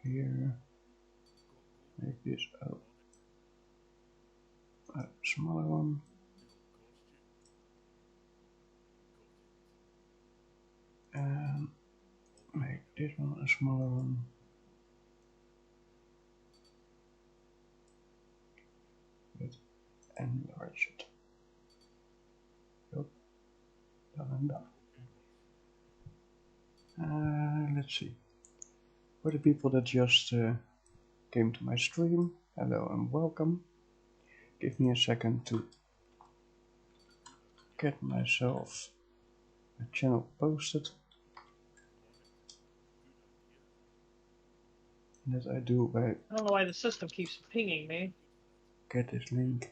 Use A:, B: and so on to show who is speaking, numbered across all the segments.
A: here. Make this a smaller one. And make this one a smaller one. But enlarge it. Yep. Done and done. Let's see. For the people that just came to my stream, hello and welcome. Give me a second to get myself a channel posted. That I do by...
B: I don't know why the system keeps pinging me.
A: Get this link.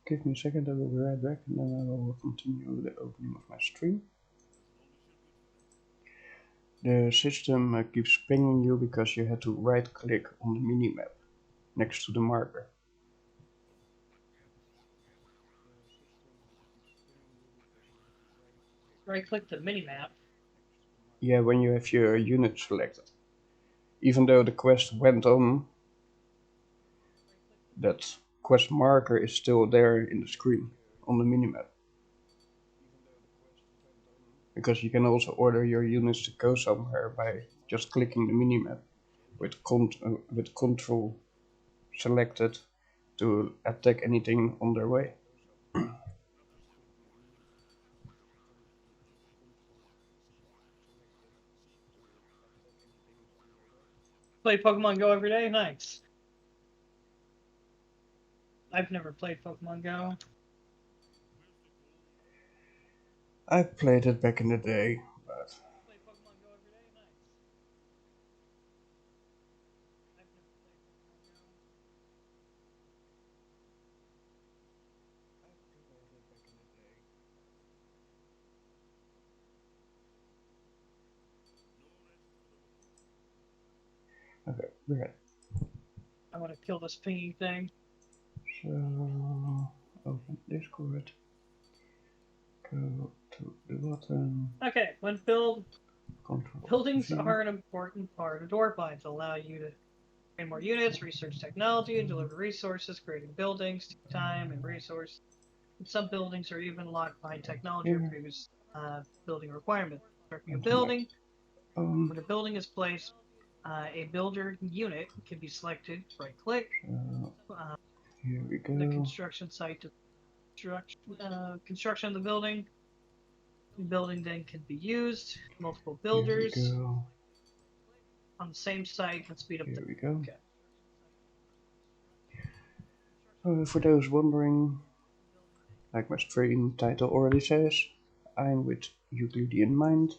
A: Give me a second, I will be right back, and then I will continue the opening of my stream. The system keeps pinging you because you had to right click on the minimap next to the marker.
B: Right click the minimap.
A: Yeah, when you have your unit selected. Even though the quest went on, that quest marker is still there in the screen on the minimap. Because you can also order your units to go somewhere by just clicking the minimap with control selected to attack anything on their way.
B: Play Pokemon Go every day? Nice. I've never played Pokemon Go.
A: I played it back in the day, but... Okay, we're ready.
B: I want to kill this pinging thing.
A: So, open Discord. Go to the bottom.
B: Okay, when buildings are an important part of Dwarfheim to allow you to train more units, research technology, and deliver resources. Creating buildings take time and resource. And some buildings are even locked behind technology or previous building requirements. Constructing a building, where the building is placed, a builder unit can be selected. Right click.
A: Here we go.
B: The construction site to construction of the building. The building then can be used. Multiple builders
A: Here we go.
B: on the same site can speed up.
A: Here we go.
B: Okay.
A: For those wondering, like my stream title already says, I'm with Euclideanmind.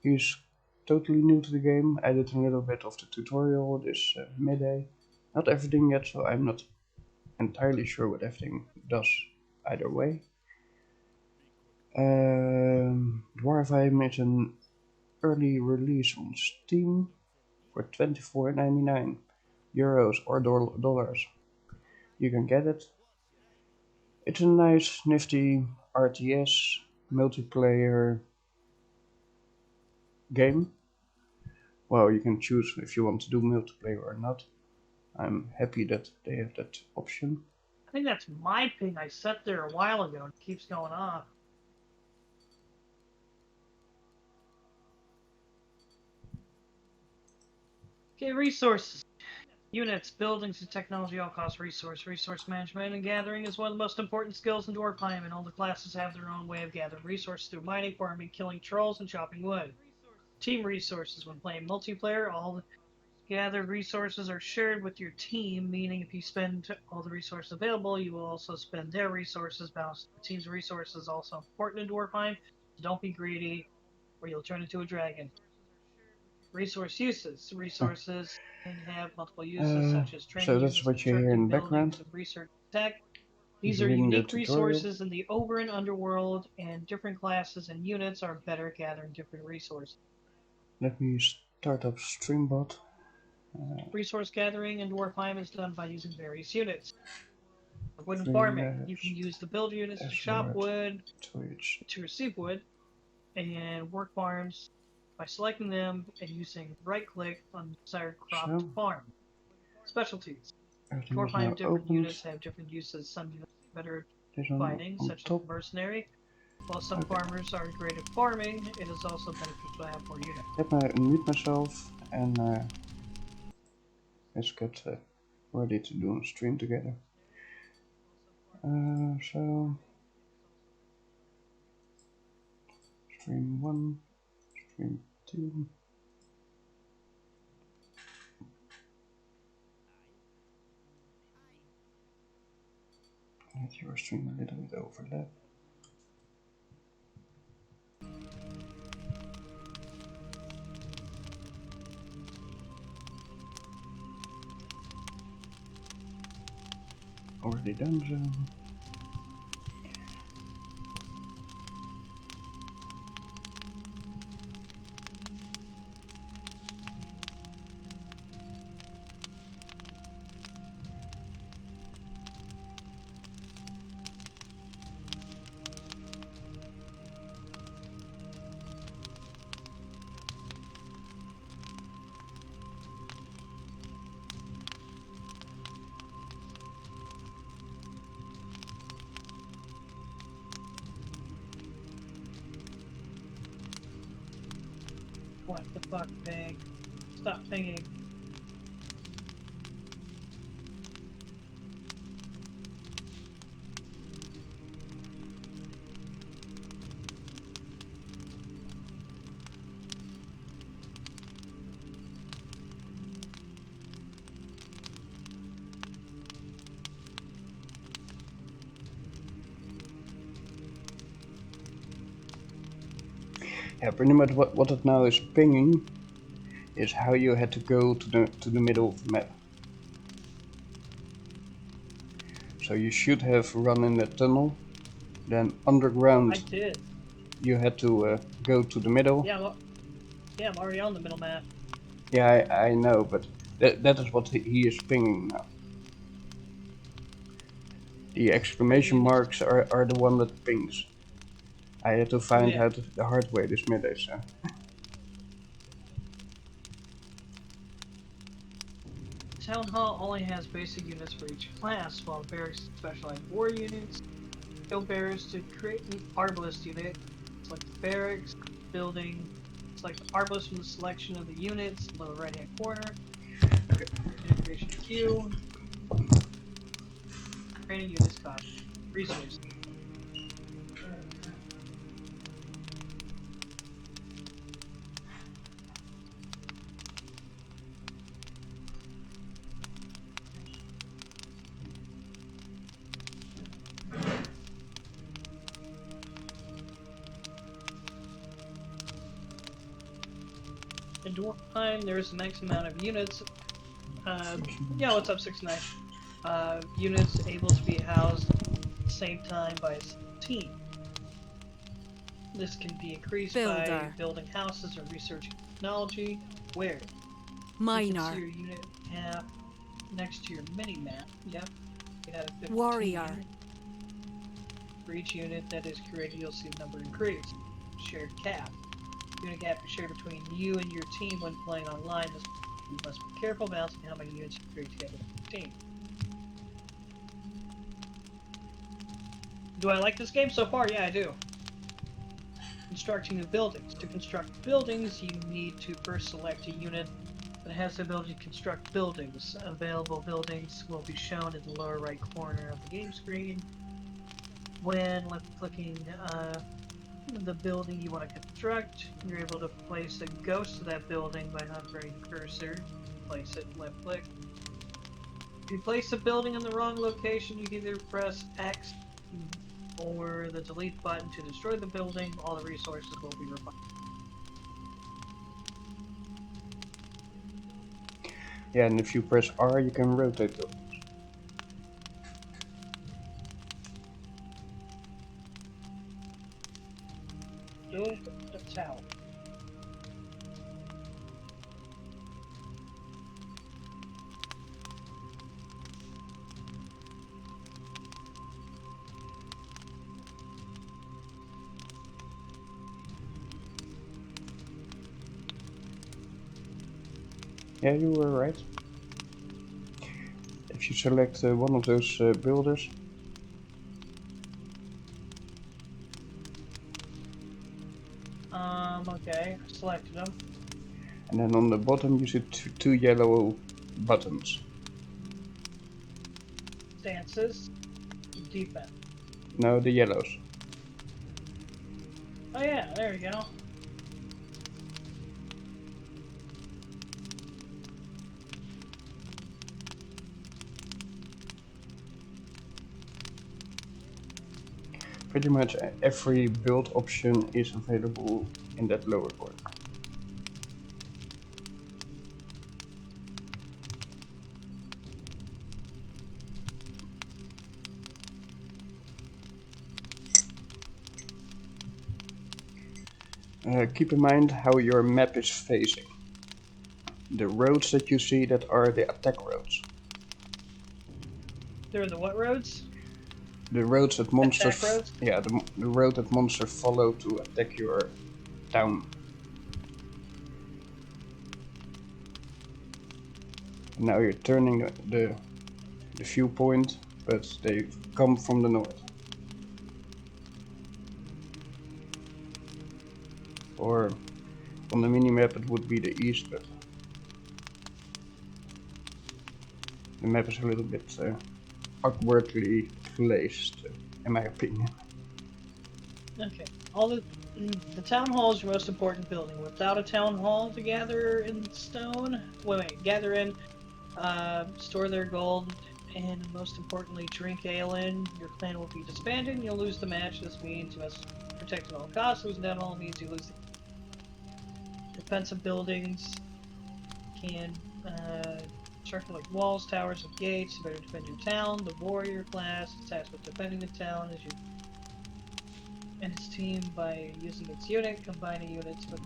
A: He's totally new to the game. I did a little bit of the tutorial this midday. Not everything yet, so I'm not entirely sure what everything does either way. Dwarfheim is an early release on Steam for €24.99 or dollars. You can get it. It's a nice, nifty RTS multiplayer game. Well, you can choose if you want to do multiplayer or not. I'm happy that they have that option.
B: I think that's my ping. I set there a while ago and it keeps going off. Okay, resources. Units, buildings, and technology all cost resource. Resource management and gathering is one of the most important skills in Dwarfheim, and all the classes have their own way of gathering resources through mining, farming, killing trolls, and chopping wood. Team resources. When playing multiplayer, all the gathered resources are shared with your team, meaning if you spend all the resources available, you will also spend their resources. Balance the team's resources is also important in Dwarfheim, so don't be greedy or you'll turn into a dragon. Resource uses. Resources can have multiple uses, such as training
A: so that's
B: units,
A: what you hear in
B: constructing
A: the background.
B: buildings, and research tech. These are unique resources in the Ogre Underworld, and different classes and units are better at gathering different resources.
A: Let me start up Streambot.
B: Resource gathering in Dwarfheim is done by using various units. Wood and
A: 3
B: farming. You
A: labs,
B: can use the build units to chop
A: dashboard,
B: wood,
A: Twitch.
B: to receive wood, and work farms by selecting them and using right-click on the desired crop to
A: So,
B: farm. Specialties.
A: everything is
B: Dwarfheim
A: now
B: different
A: opened.
B: units have different uses. Some units are better
A: This one
B: fighting,
A: on
B: such as
A: top.
B: the Mercenary. While some
A: Okay,
B: farmers are great at farming, it is also beneficial to have more units.
A: let me unmute myself and let's get ready to do a stream together. So, stream 1, stream 2. Let your stream a little bit overlap. Already done so.
B: What the fuck, ping? Stop pinging.
A: Yeah, pretty much what it now is pinging is how you had to go to the middle of the map. So you should have run in the tunnel, then underground
B: I did.
A: you had to go to the middle.
B: Yeah, well, yeah, I'm already on the middle map.
A: Yeah, I know, but that is what he is pinging now. The exclamation marks are the one that pings. I had to find out the hard way this minute, so.
B: Town Hall only has basic units for each class, while barracks specialize war units. Skill bearers to create an arbalist unit. Select the barracks, building. Select the arbalist from the selection of the units, lower right hand corner. Integration queue. Training units cost. Resources. In Dwarfheim, there is a max amount of units. Yeah, what's up, 69? Units able to be housed at the same time by a team. This can be increased by building houses or researching technology. Where?
C: Minor.
B: You can see your unit map next to your mini map. Yep. You had a 15
C: Warrior.
B: unit. For each unit that is created, you'll see the number increase. Shared cap. Unit gap is shared between you and your team when playing online. You must be careful balancing how many units you create together with your team. Do I like this game so far? Yeah, I do. Constructing the buildings. To construct buildings, you need to first select a unit that has the ability to construct buildings. Available buildings will be shown in the lower right corner of the game screen. When left-clicking the building you want to construct, you're able to place a ghost to that building by hovering the cursor. Place it, left-click. If you place the building in the wrong location, you can either press X or the delete button to destroy the building. All the resources will be refined.
A: Yeah, and if you press R, you can rotate them.
B: Build a tower.
A: Yeah, you were right. If you select one of those builders,
B: Okay, I selected them.
A: and then on the bottom you see two yellow buttons.
B: Stances, defense.
A: No, the yellows.
B: Oh yeah, there you go.
A: Pretty much every build option is available in that lower corner. Keep in mind how your map is facing. The roads that you see that are the attack roads.
B: They're the what roads?
A: The roads that monsters,
B: Attack roads?
A: yeah, the road that monsters follow to attack your town. And now you're turning the viewpoint, but they come from the north. Or on the minimap it would be the east, but the map is a little bit awkwardly placed, in my opinion.
B: Okay. The town hall is your most important building. Without a town hall to gather in stone, gather in, store their gold, and most importantly, drink ale in, your clan will be disbanded and you'll lose the match. This means you must protect at all costs. Losing town hall means you lose the defensive buildings. Can, circle like walls, towers, and gates. You better defend your town. The warrior class is tasked with defending the town as you and its team by using its unit, combining units with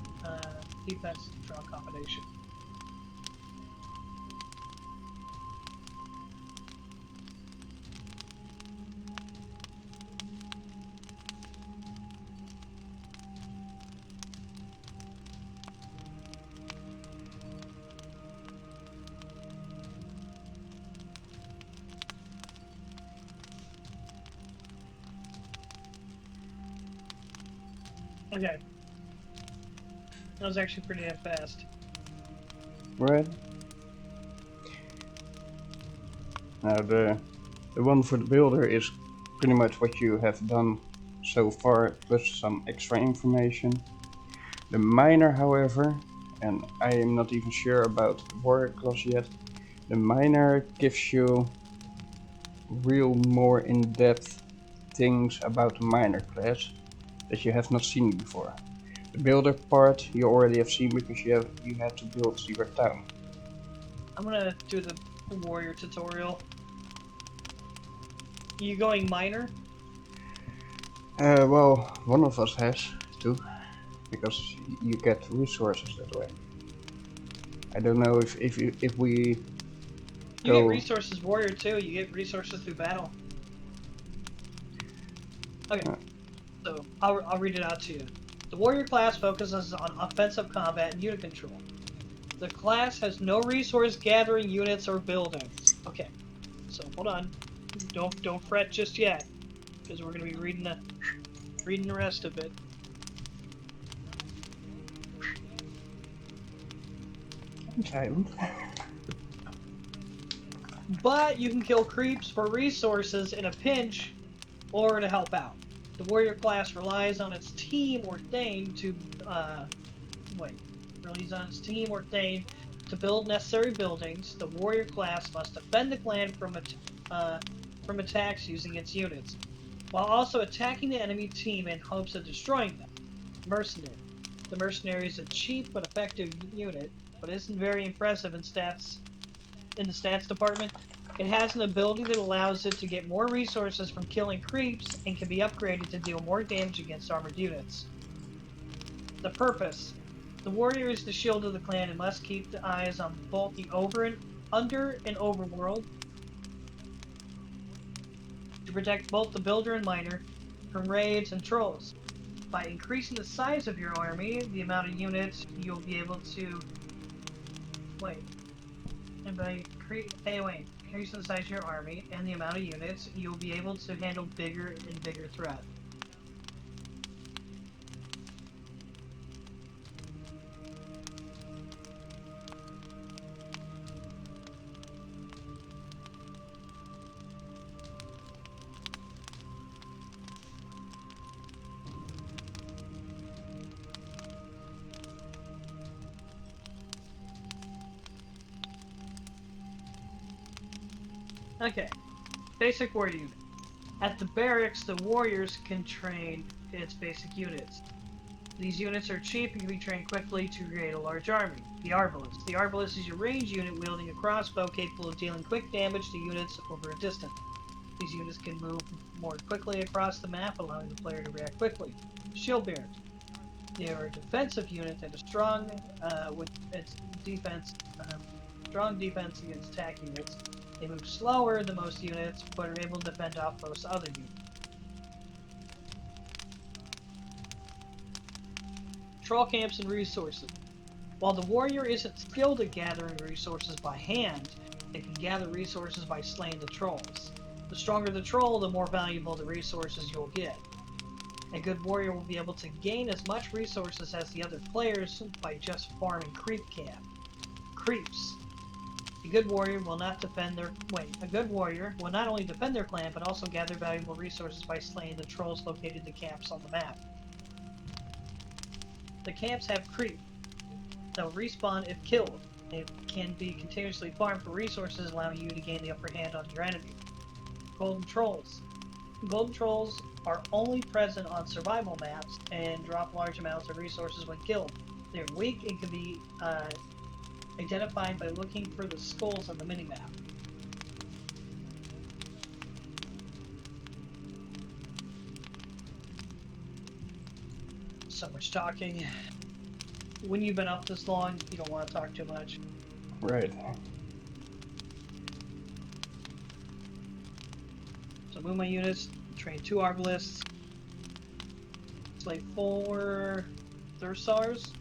B: defense to draw combination. Okay. That was actually pretty damn fast.
A: Right. Now the one for the builder is pretty much what you have done so far, plus some extra information. The miner, however, and I am not even sure about the warrior class yet, the miner gives you real more in-depth things about the miner class that you have not seen before. The builder part you already have seen because you had to build your town.
B: I'm gonna do the warrior tutorial. You going miner?
A: Well, one of us has to, because you get resources that way. I don't know if we
B: You
A: go.
B: get resources warrior too. You get resources through battle. Okay, so I'll read it out to you. The warrior class focuses on offensive combat and unit control. The class has no resource gathering units or buildings. Okay, so hold on. Don't fret just yet, because we're gonna be reading the rest of it.
A: I'm silent.
B: But you can kill creeps for resources in a pinch or to help out. The warrior class relies on its team or thane to build necessary buildings. The warrior class must defend the clan from attacks using its units, while also attacking the enemy team in hopes of destroying them. Mercenary. The mercenary is a cheap but effective unit, but isn't very impressive in the stats department. It has an ability that allows it to get more resources from killing creeps and can be upgraded to deal more damage against armored units. The purpose. The warrior is the shield of the clan and must keep the eyes on both the under and overworld to protect both the builder and miner from raids and trolls. By increasing the size of your army, the amount of units you'll be able to And by increasing the size of your army and the amount of units, you'll be able to handle bigger and bigger threats. Okay, basic warrior unit. At the barracks, the warriors can train its basic units. These units are cheap and can be trained quickly to create a large army. The Arbalist. The Arbalist is your ranged unit wielding a crossbow capable of dealing quick damage to units over a distance. These units can move more quickly across the map, allowing the player to react quickly. Shield bearers. They are a defensive unit that is strong with its defense, strong defense against attack units. They move slower than most units, but are able to defend off most other units. Troll camps and resources. While the warrior isn't skilled at gathering resources by hand, they can gather resources by slaying the trolls. The stronger the troll, the more valuable the resources you'll get. A good warrior will be able to gain as much resources as the other players by just farming creeps. A good warrior will not only defend their clan, but also gather valuable resources by slaying the trolls located in the camps on the map. The camps have creep. They'll respawn if killed. It can be continuously farmed for resources, allowing you to gain the upper hand on your enemy. Golden Trolls. Golden Trolls are only present on survival maps and drop large amounts of resources when killed. They're weak and can be identified by looking for the skulls on the minimap. So much talking. When you've been up this long, you don't want to talk too much.
A: Right.
B: So move my units, train 2 Arbalists, slay 4 Thursars.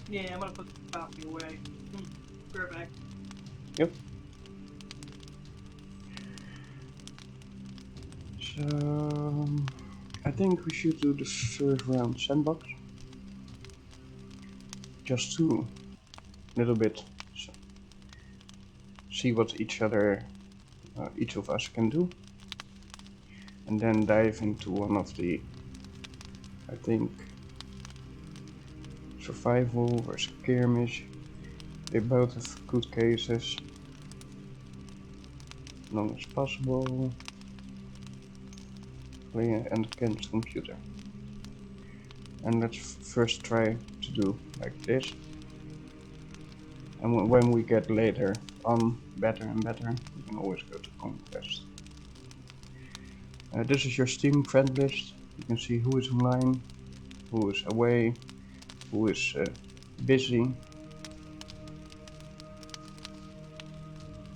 B: Yeah, I'm gonna put the copy away. Be right back.
A: Yep. So I think we should do the first round sandbox. Just to little bit see what each of us can do, and then dive into one of the, I think, survival or skirmish. They both have good cases. As long as possible. Play and against computer. And let's first try to do like this. And when we get later on better and better, we can always go to conquest. This is your Steam friend list. You can see who is online, who is away, who is busy.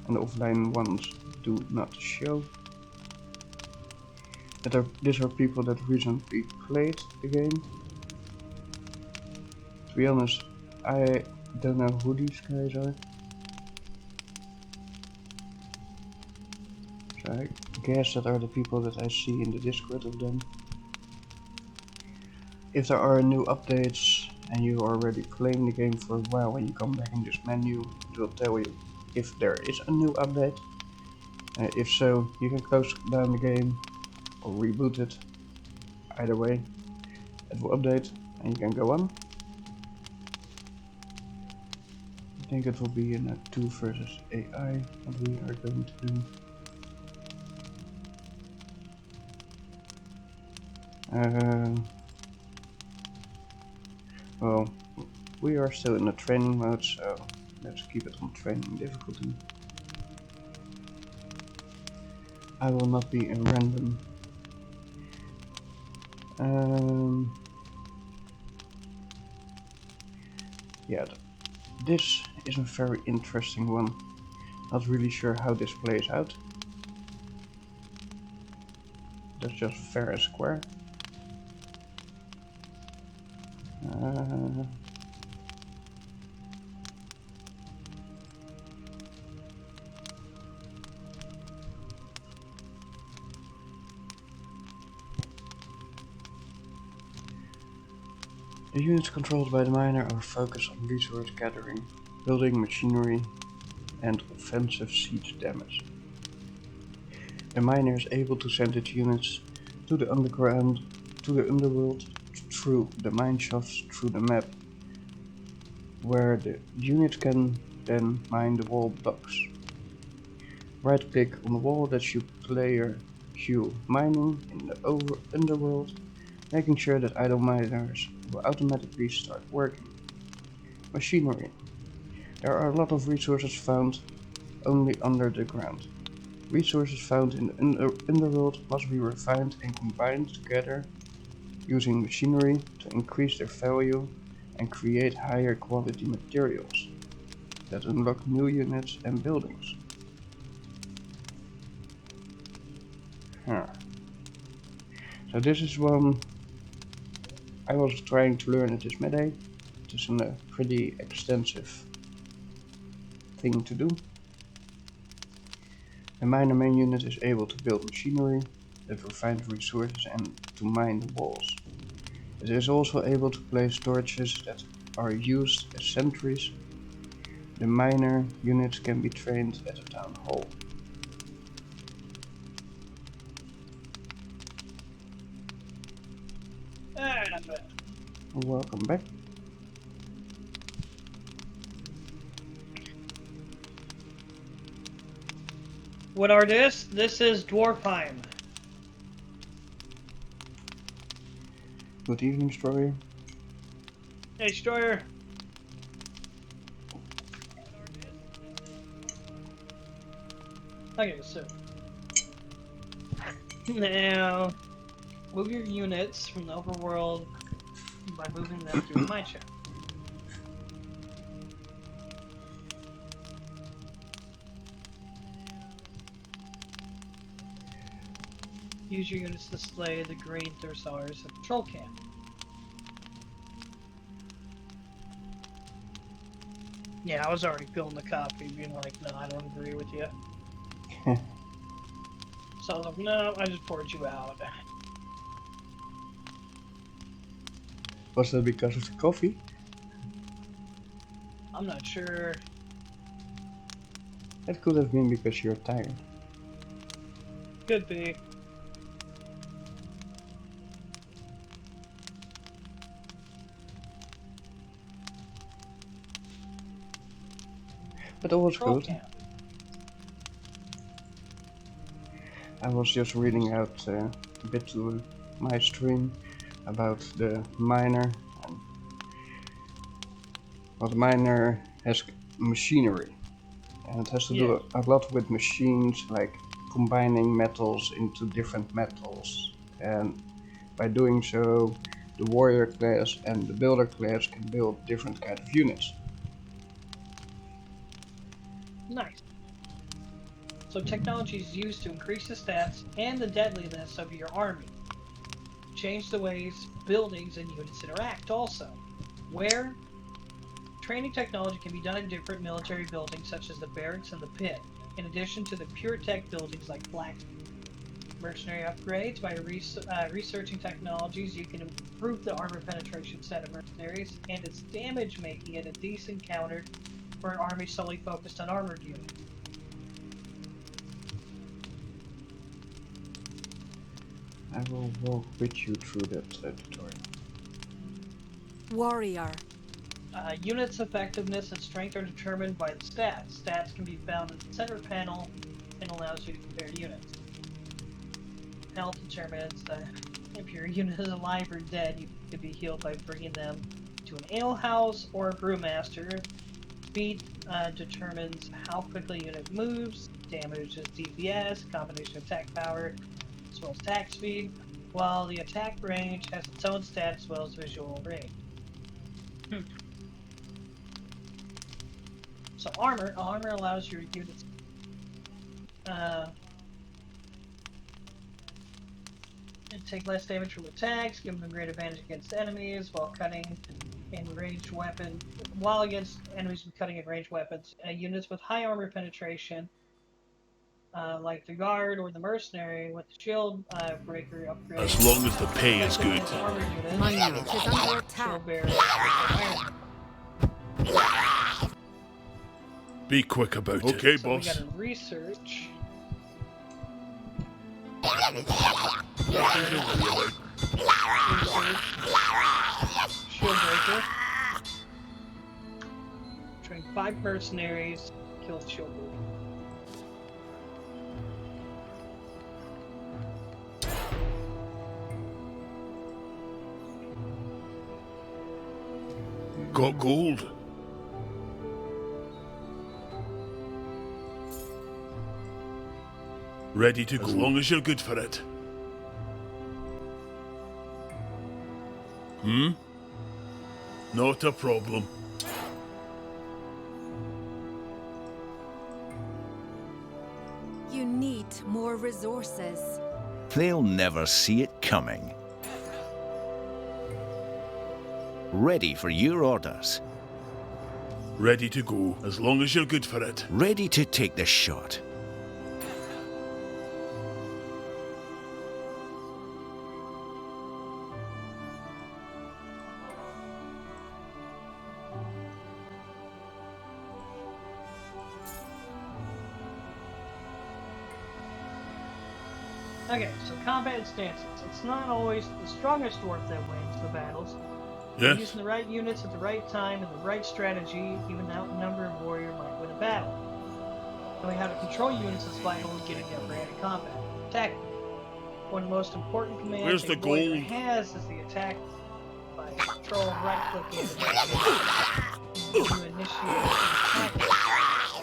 A: And the offline ones do not show. These are people that recently played the game. To be honest, I don't know who these guys are. So I guess that are the people that I see in the Discord of them. If there are new updates and you are already playing the game for a while, when you come back in this menu, it will tell you if there is a new update. If so, you can close down the game or reboot it. Either way, it will update and you can go on. I think it will be in a 2 versus AI what we are going to do. Well, we are still in the training mode, so let's keep it on training difficulty. I will not be in random. Yeah, this is a very interesting one. Not really sure how this plays out. That's just fair and square. The units controlled by the miner are focused on resource gathering, building machinery, and offensive siege damage. The miner is able to send its units to the underground, to the underworld, through the mine shafts, through the map, where the unit can then mine the wall blocks. Right click on the wall that you player queue mining in the underworld, making sure that idle miners will automatically start working. Machinery. There are a lot of resources found only under the ground. Resources found in the underworld must be refined and combined together using machinery to increase their value and create higher quality materials that unlock new units and buildings. So this is one I was trying to learn at this meta. It is a pretty extensive thing to do. The miner main unit is able to build machinery that refines resources and to mine the walls. It is also able to place storages that are used as sentries. The miner units can be trained at a town hall. Welcome back.
B: What are this? This is Dwarfheim.
A: Good evening, Destroyer.
B: Hey, Destroyer. Okay, so now move your units from the overworld by moving them through the mine shaft. Use your units to display the green Thursars at the patrol camp. Yeah, I was already filling the copy, being like, no, I don't agree with you. So I was like, no, I just poured you out.
A: Was that because of the coffee?
B: I'm not sure.
A: It could have been because you're tired.
B: Could be.
A: But all was good.
B: Camp.
A: I was just reading out a bit to my stream about the miner. And well, the miner has machinery, and it has to do a lot with machines, like combining metals into different metals. And by doing so, the warrior class and the builder class can build different kind of units.
B: Nice. So technology is used to increase the stats and the deadliness of your army. Change the ways buildings and units interact also. Where training technology can be done in different military buildings such as the barracks and the pit, in addition to the pure tech buildings like blacksmith. Mercenary upgrades. By researching technologies, you can improve the armor penetration set of mercenaries and its damage, making it a decent counter for an army solely focused on armored units.
A: I will walk with you through that tutorial.
C: Warrior.
B: Units' effectiveness and strength are determined by the stats. Stats can be found in the center panel and allows you to compare units. Health determines if your unit is alive or dead. You can be healed by bringing them to an alehouse or a brewmaster. Speed determines how quickly a unit moves. Damage is DPS, combination of attack power, as well as attack speed, while the attack range has its own stat as well as visual range. So armor allows your units to take less damage from attacks, giving them great advantage against enemies while cutting in ranged weapons. While against enemies with cutting in ranged weapons, units with high armor penetration, like the guard or the mercenary, with the shield breaker upgrade.
C: As long as the pay is good.
D: My unit is under attack.
C: Be quick about it. Okay,
B: So
C: boss.
B: we got a research. Shield breaker. Train 5 mercenaries, kill the shield breaker.
C: Got gold. Ready to go. As long as you're good for it. Not a problem.
D: You need more resources.
E: They'll never see it coming. Ready for your orders.
C: Ready to go, as long as you're good for it.
E: Ready to take the shot.
B: Okay, so combat stances. It's not always the strongest dwarf that wins the battles.
C: Yes.
B: Using the right units at the right time and the right strategy, even an outnumbered warrior might win a battle. Knowing how to control units is vital in getting upper hand in combat. Attack. One of the most important commands
C: Where's
B: a
C: the
B: warrior
C: gold?
B: has is the attack by control right-clicking to initiate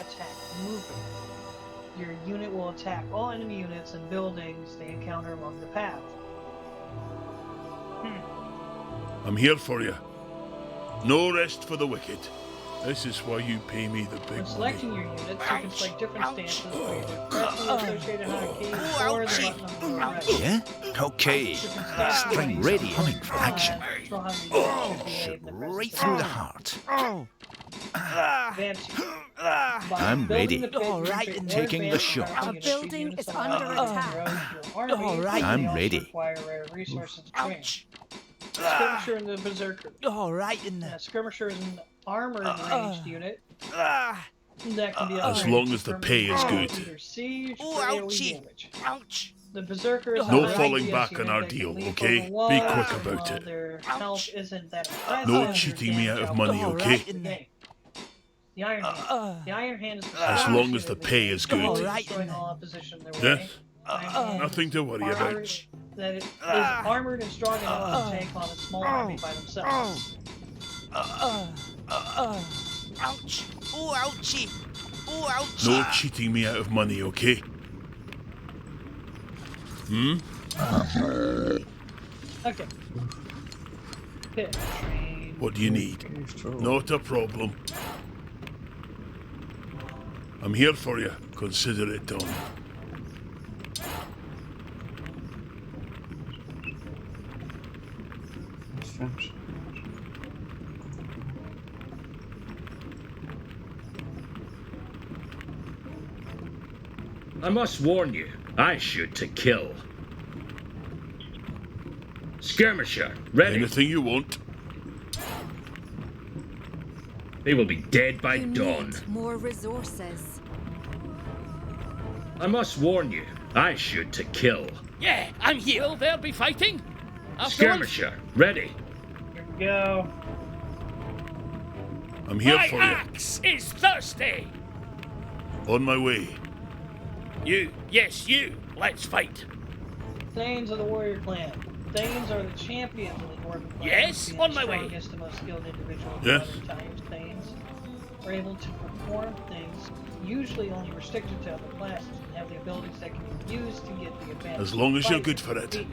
B: attack movement. Your unit will attack all enemy units and buildings they encounter along the path.
C: I'm here for you. No rest for the wicked. This is why you pay me the big
B: When
C: money.
B: selecting your units, you can select different stances for either pressing the associated hotkeys or the button on the right.
E: Yeah? Okay. String ready, humming for action. Shoot right through the heart. I'm ready. Taking the shot.
D: A building is under attack.
E: I'm ready.
B: Require rare resources to train. Skirmisher and the Berserker. Skirmisher is an armored ranged unit. That can be
C: As long as the pay is good.
B: Either siege or AoE damage. The Berserker is
C: No
B: a
C: falling
B: IDS
C: back
B: unit
C: on our
B: that can
C: deal,
B: leap
C: okay?
B: over walls,
C: Be quick
B: and
C: about
B: while
C: it.
B: their health isn't that impressive,
C: No
B: their
C: cheating me out of
B: damage
C: money,
B: output
C: okay?
B: is the game. The Iron Hand. The Iron Hand is the
C: As
B: strongest
C: long as
B: unit
C: the
B: in
C: pay
B: game,
C: is good.
B: destroying all opposition in their way.
C: Yes.
B: Iron Hand
C: Nothing to worry about.
B: armored- That it is armored and strong enough to take on a small army by themselves.
C: No cheating me out of money, okay?
B: Okay. Pit train.
C: What do you need? Not a problem. I'm here for you. Consider it done.
A: French.
F: I must warn you, I shoot to kill. Skirmisher, ready.
C: Anything you want.
F: They will be dead by
D: You
F: dawn.
D: need more resources.
F: I must warn you, I shoot to kill.
G: Yeah, I'm here. Will there be fighting? Afterwards?
F: Skirmisher, ready.
B: Here we go.
C: I'm here
G: My
C: for you.
G: axe is thirsty.
C: On my way.
G: You, yes, you. Let's fight.
B: Thanes of the warrior clan. Thanes are the champions of the dwarven clan.
G: Yes,
B: being
G: on
B: the
G: my way.
B: strongest and most skilled individuals of
C: Yes.
B: modern times. Thanes are able to perform things usually only restricted to other classes and have the abilities that can be used to get the advantage.
C: As long as you're
B: Fight
C: good for
B: and
C: it.
B: defeat.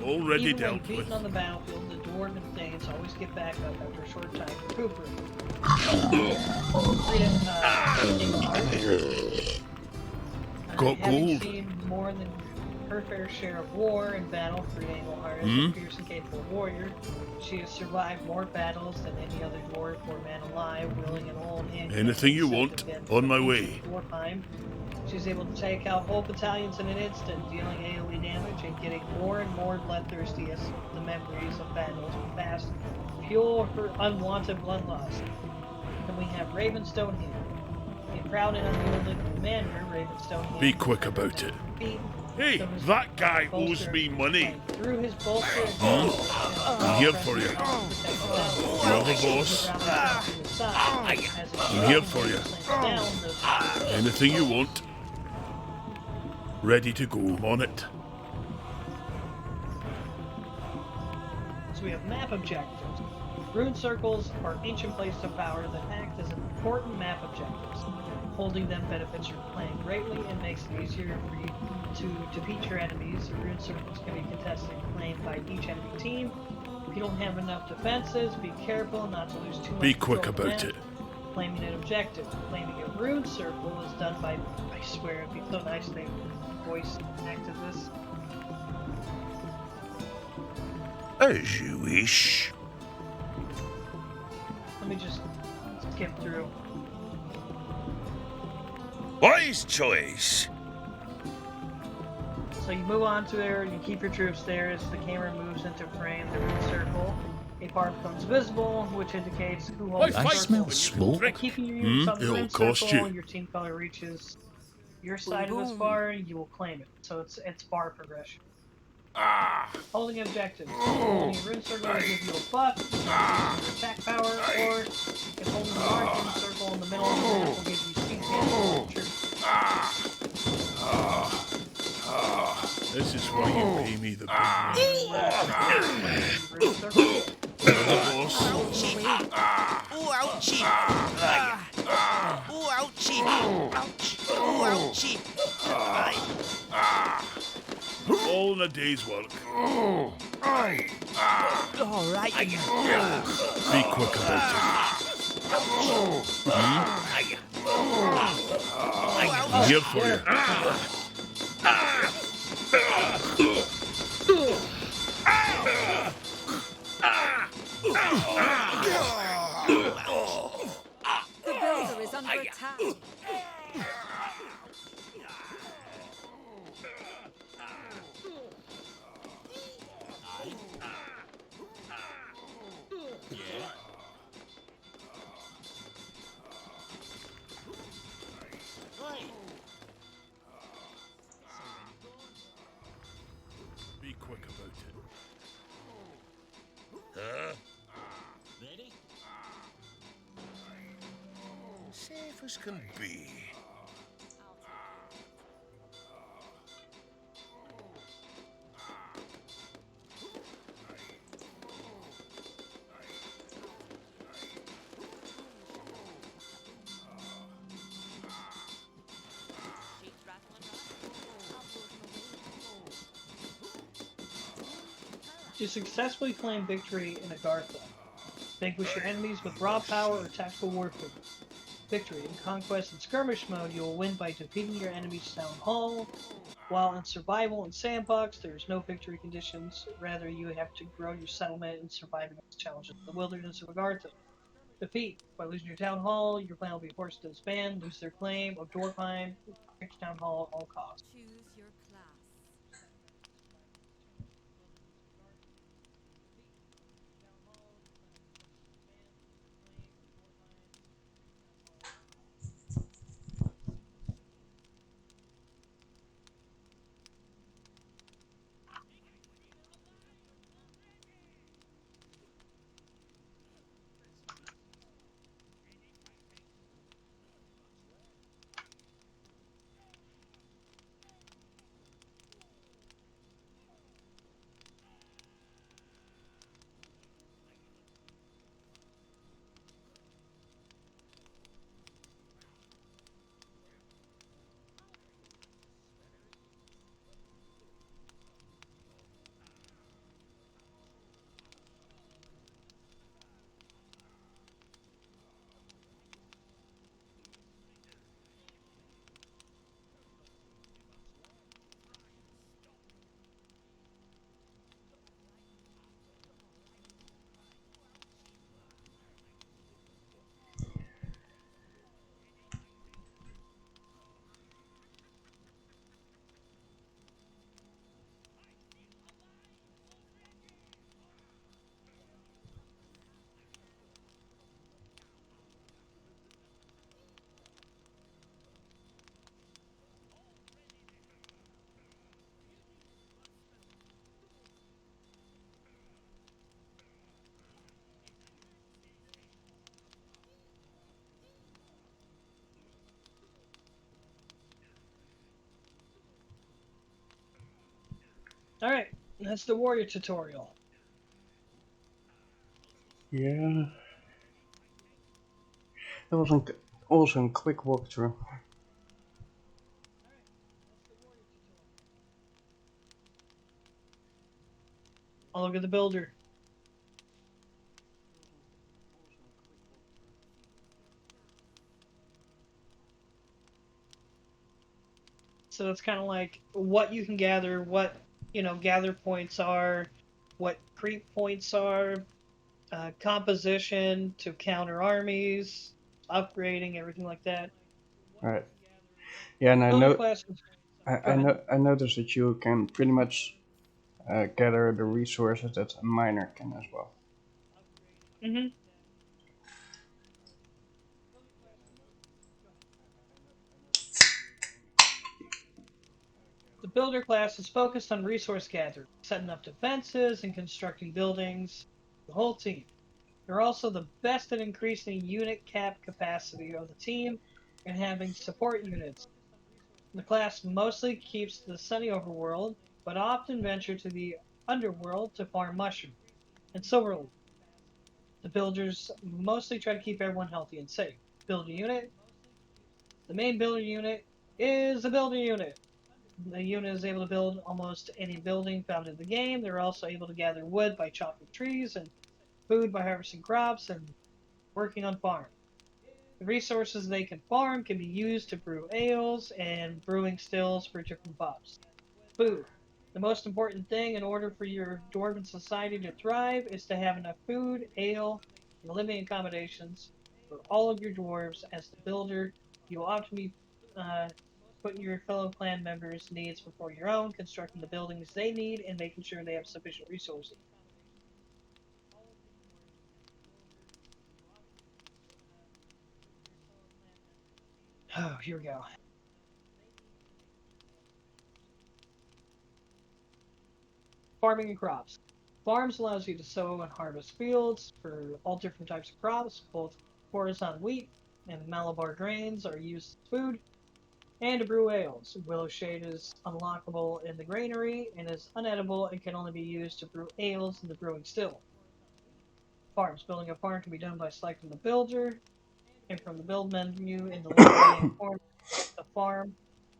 C: Already
B: Even when
C: dealt
B: beaten
C: with.
B: on the battlefield, the dwarven thanes always get back up after a short time to recuperate.
C: Got
B: Having
C: gold.
B: seen more than her fair share of war and battle, Frida Engelhart is a fierce and capable warrior. She has survived more battles than any other dwarf or man alive, wielding an old hand
C: Anything you
B: cannon
C: want,
B: set against
C: on
B: the
C: my
B: ancient
C: way.
B: Dwarfheim. She's able to take out whole battalions in an instant, dealing AoE damage and getting more and more bloodthirsty as the memories of battles past fuel her unwanted bloodlust. Then we have Ravenstone here. A proud and unwielded commander, Ravenstone
C: Be quick about it. Hey, that guy owes me money.
B: Through his bolster,
C: I'm here for you. You're the boss. I'm here for you. Anything you want. Ready to go. I'm on it.
B: So we have map objectives. Rune circles are ancient places of power that act as important map objectives. Holding them benefits your playing greatly and makes it easier for you to defeat your enemies. The rune circles can be contested and claimed by each enemy team. If you don't have enough defenses, be careful not to lose too much.
C: Be quick
B: control of
C: about
B: the
C: it.
B: map. Claiming an objective. Claiming a rune circle is done by, I swear, it'd be so nice if they voice acted this.
E: As you wish.
B: Let me just skip through.
E: Wise choice.
B: So you move on to there, you keep your troops there as the camera moves into frame, the rune circle. A bar becomes visible, which indicates who holds the
E: I
B: circle.
E: smell smoke.
B: By keeping your units on the
C: It'll
B: rune
C: cost
B: circle,
C: you.
B: your team color reaches your side of this bar, you will claim it. So it's bar progression. Holding objective. Holding a rune circle will give you a buff, increasing your attack power, or if holding a large rune circle in the middle of the map will give you speed damage to your troops.
C: This is why you pay me the big money.
B: Rune circle.
C: You're the boss.
H: Ooh, ouchie. Ooh, ouchie. Ouch. Ooh, ouchie.
C: All in a day's work.
H: All right.
C: Be quick about it. I'm here for you.
D: The builder is under attack.
C: Be quick about it.
E: Ready? Safe as can be.
B: To successfully claim victory in Agartha, vanquish your enemies with raw power or tactical warfare. Victory in conquest and skirmish mode, you will win by defeating your enemy's town hall. While in survival and sandbox, there is no victory conditions. Rather, you have to grow your settlement and survive against challenges in the wilderness of Agartha. Defeat. By losing your town hall, your clan will be forced to disband, lose their claim of Dwarfheim, protect your town hall at all costs.
D: Choose your class.
B: Alright, that's the warrior tutorial.
A: Yeah. That was an awesome quick walkthrough.
B: I'll look at the builder. So it's kind of like what you can gather, what, gather points are, what creep points are, composition to counter armies, upgrading, everything like that.
A: Right. Yeah, and
B: Builder classes. Go ahead.
A: I noticed that you can pretty much gather the resources that a miner can as well.
B: Mm-hmm. The builder class is focused on resource gathering, setting up defenses and constructing buildings. The whole team. They're also the best at increasing unit cap capacity of the team and having support units. The class mostly keeps to the sunny overworld, but often venture to the underworld to farm mushroom and silverleaf. The builders mostly try to keep everyone healthy and safe. Build a unit. The main builder unit is a builder unit. The unit is able to build almost any building found in the game. They're also able to gather wood by chopping trees and food by harvesting crops and working on farms. The resources they can farm can be used to brew ales and brewing stills for different pubs. Food. The most important thing in order for your dwarven society to thrive is to have enough food, ale, and living accommodations for all of your dwarves. As the builder, you will often be putting your fellow clan members' needs before your own, constructing the buildings they need, and making sure they have sufficient resources. Oh, here we go. Farming and crops. Farms allows you to sow and harvest fields for all different types of crops. Both horizon wheat and Malabar grains are used as food, and to brew ales. Willow shade is unlockable in the granary and is unedible and can only be used to brew ales in the brewing still. Farms. Building a farm can be done by selecting the builder, and from the build menu in the lower right-hand corner, the farm.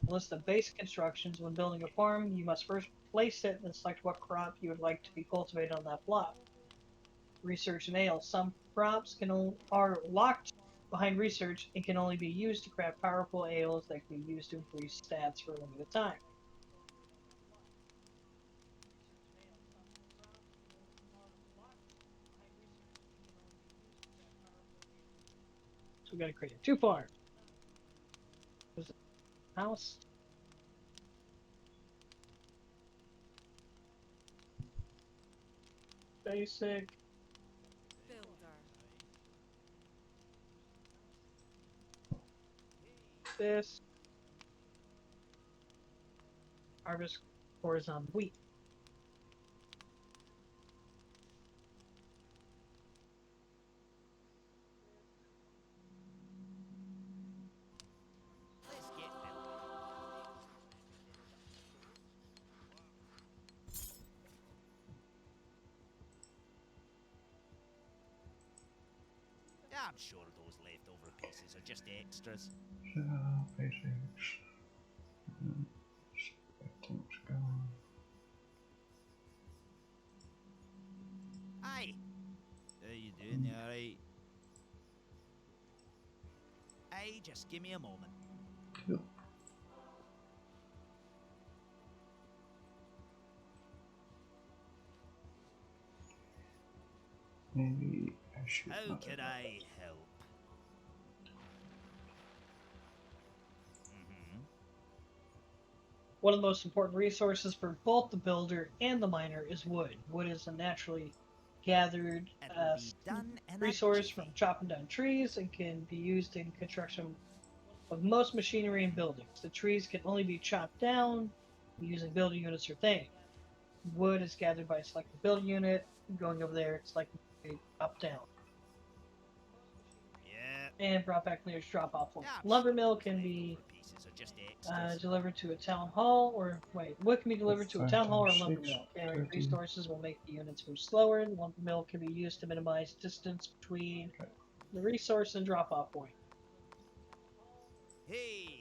B: A list of basic instructions. When building a farm, you must first place it and select what crop you would like to be cultivated on that plot. Research and ale. Some crops are locked behind research and can only be used to craft powerful ales that can be used to increase stats for a limited time. So we got to create 2 farms. There's a house. Basic.
D: Builder.
B: This. Harvest horizon wheat.
H: Let's get building. I'm sure those leftover pieces are just extras.
A: So, basics. Get things going.
H: Aye. How you doing? You alright? Aye, just give me a moment.
A: Cool. Maybe I should
H: How
A: not
H: could
A: have
H: I help? Mm-hmm.
B: One of the most important resources for both the builder and the miner is wood. Wood is a naturally gathered
H: It'll be done in a
B: resource from
H: jiffy.
B: chopping down trees and can be used in construction of most machinery and buildings. The trees can only be chopped down using building units or things. Wood is gathered by selecting the building unit, going over there, selecting up down.
H: Yeah,
B: and brought back near its drop-off point.
H: Yeah,
B: Lumber
H: sure,
B: mill
H: those
B: can be
H: leftover pieces are just extras.
B: delivered to a town hall, or wait, wood can be delivered to a
A: 5
B: town hall or a
A: times
B: lumber
A: 6,
B: mill. Carrying
A: 30.
B: resources will make the units move slower. The lumber mill can be used to minimize distance between
A: Okay.
B: the resource and drop-off point.
H: Hey!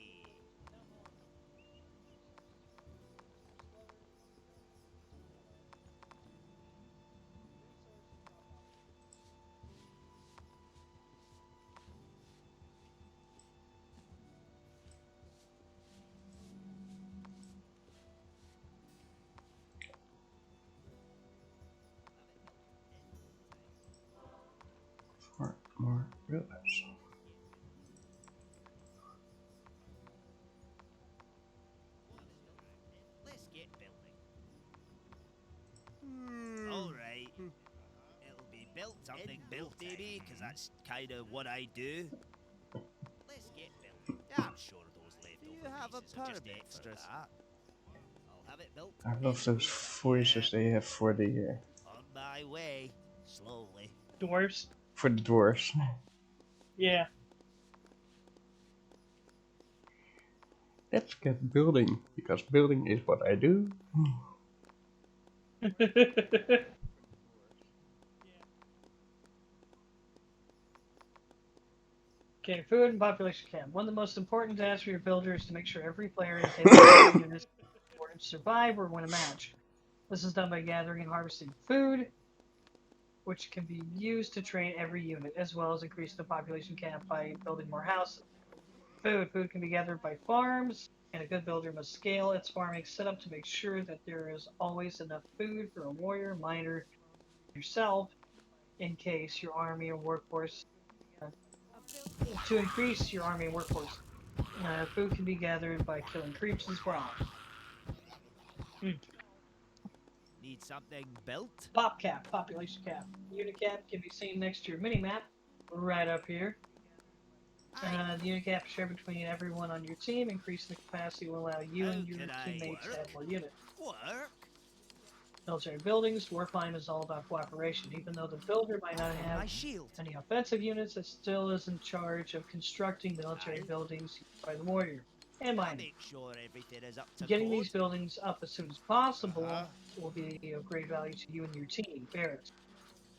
A: More villas.
H: Let's get building. Alright. It'll be built something built, baby, because that's kind of what I do. Let's get building. Yeah, I'm sure those leftover pieces are just extras. I'll have it built.
A: I love those voices they have for the
H: On my way. Slowly.
B: Dwarves?
A: dwarves.
B: Yeah.
A: Let's get building, because building is what I do.
B: Okay, food and population camp. One of the most important tasks for your builder is to make sure every player is able to do this in order to survive or win a match. This is done by gathering and harvesting food, which can be used to train every unit, as well as increase the population camp by building more houses. Food can be gathered by farms, and a good builder must scale its farming setup to make sure that there is always enough food for a warrior, miner, yourself, in case your army or workforce to increase your army and workforce. Food can be gathered by killing creeps as well.
H: Need something built?
B: Pop cap, population cap. Unit cap can be seen next to your mini map, right up here. The unit cap is shared between everyone on your team. Increasing the capacity will allow you and your teammates to have more units.
H: Work?
B: Military buildings. Dwarfheim is all about cooperation. Even though the builder might not
H: My
B: have
H: shield.
B: any offensive units, it still is in charge of constructing military buildings used by the warrior and
H: I'll
B: mining.
H: make sure everything is up to
B: Getting
H: code.
B: these buildings up as soon as possible will be of great value to you and your team. Barracks.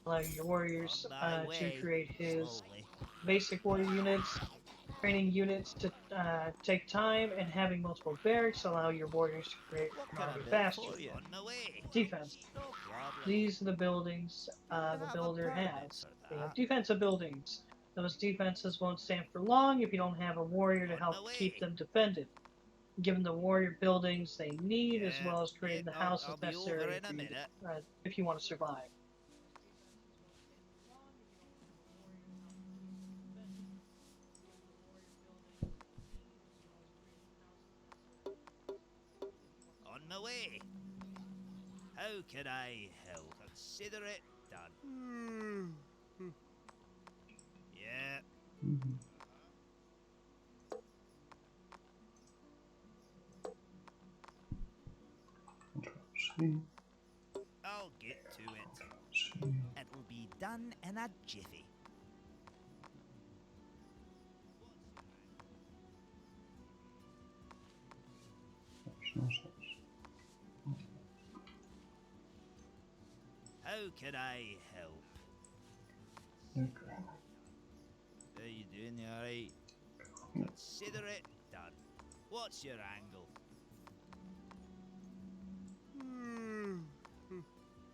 B: Allowing your warriors
H: On my
B: to
H: way.
B: create his
H: Slowly.
B: basic warrior units. Training units to take time, and having multiple barracks allow your warriors to create
H: What
B: an
H: can I
B: army
H: build
B: faster.
H: for you? On my way.
B: Defense.
H: No problem.
B: These are the buildings the
H: have a
B: builder
H: permit
B: has.
H: for
B: They have
H: that.
B: defensive buildings. Those defenses won't stand for long if you don't have a warrior to
H: On
B: help
H: my
B: keep
H: way.
B: them defended. Give them the warrior buildings they need, as well as creating the houses
H: I'll be over
B: necessary
H: in a
B: for you
H: minute.
B: if you want to survive.
H: On my way. How can I help? Consider it done. Yeah.
A: See.
H: I'll get to it.
A: See.
H: It'll be done in a jiffy. How can I help?
A: Okay.
H: How you doing? You alright? Consider it done. What's your angle?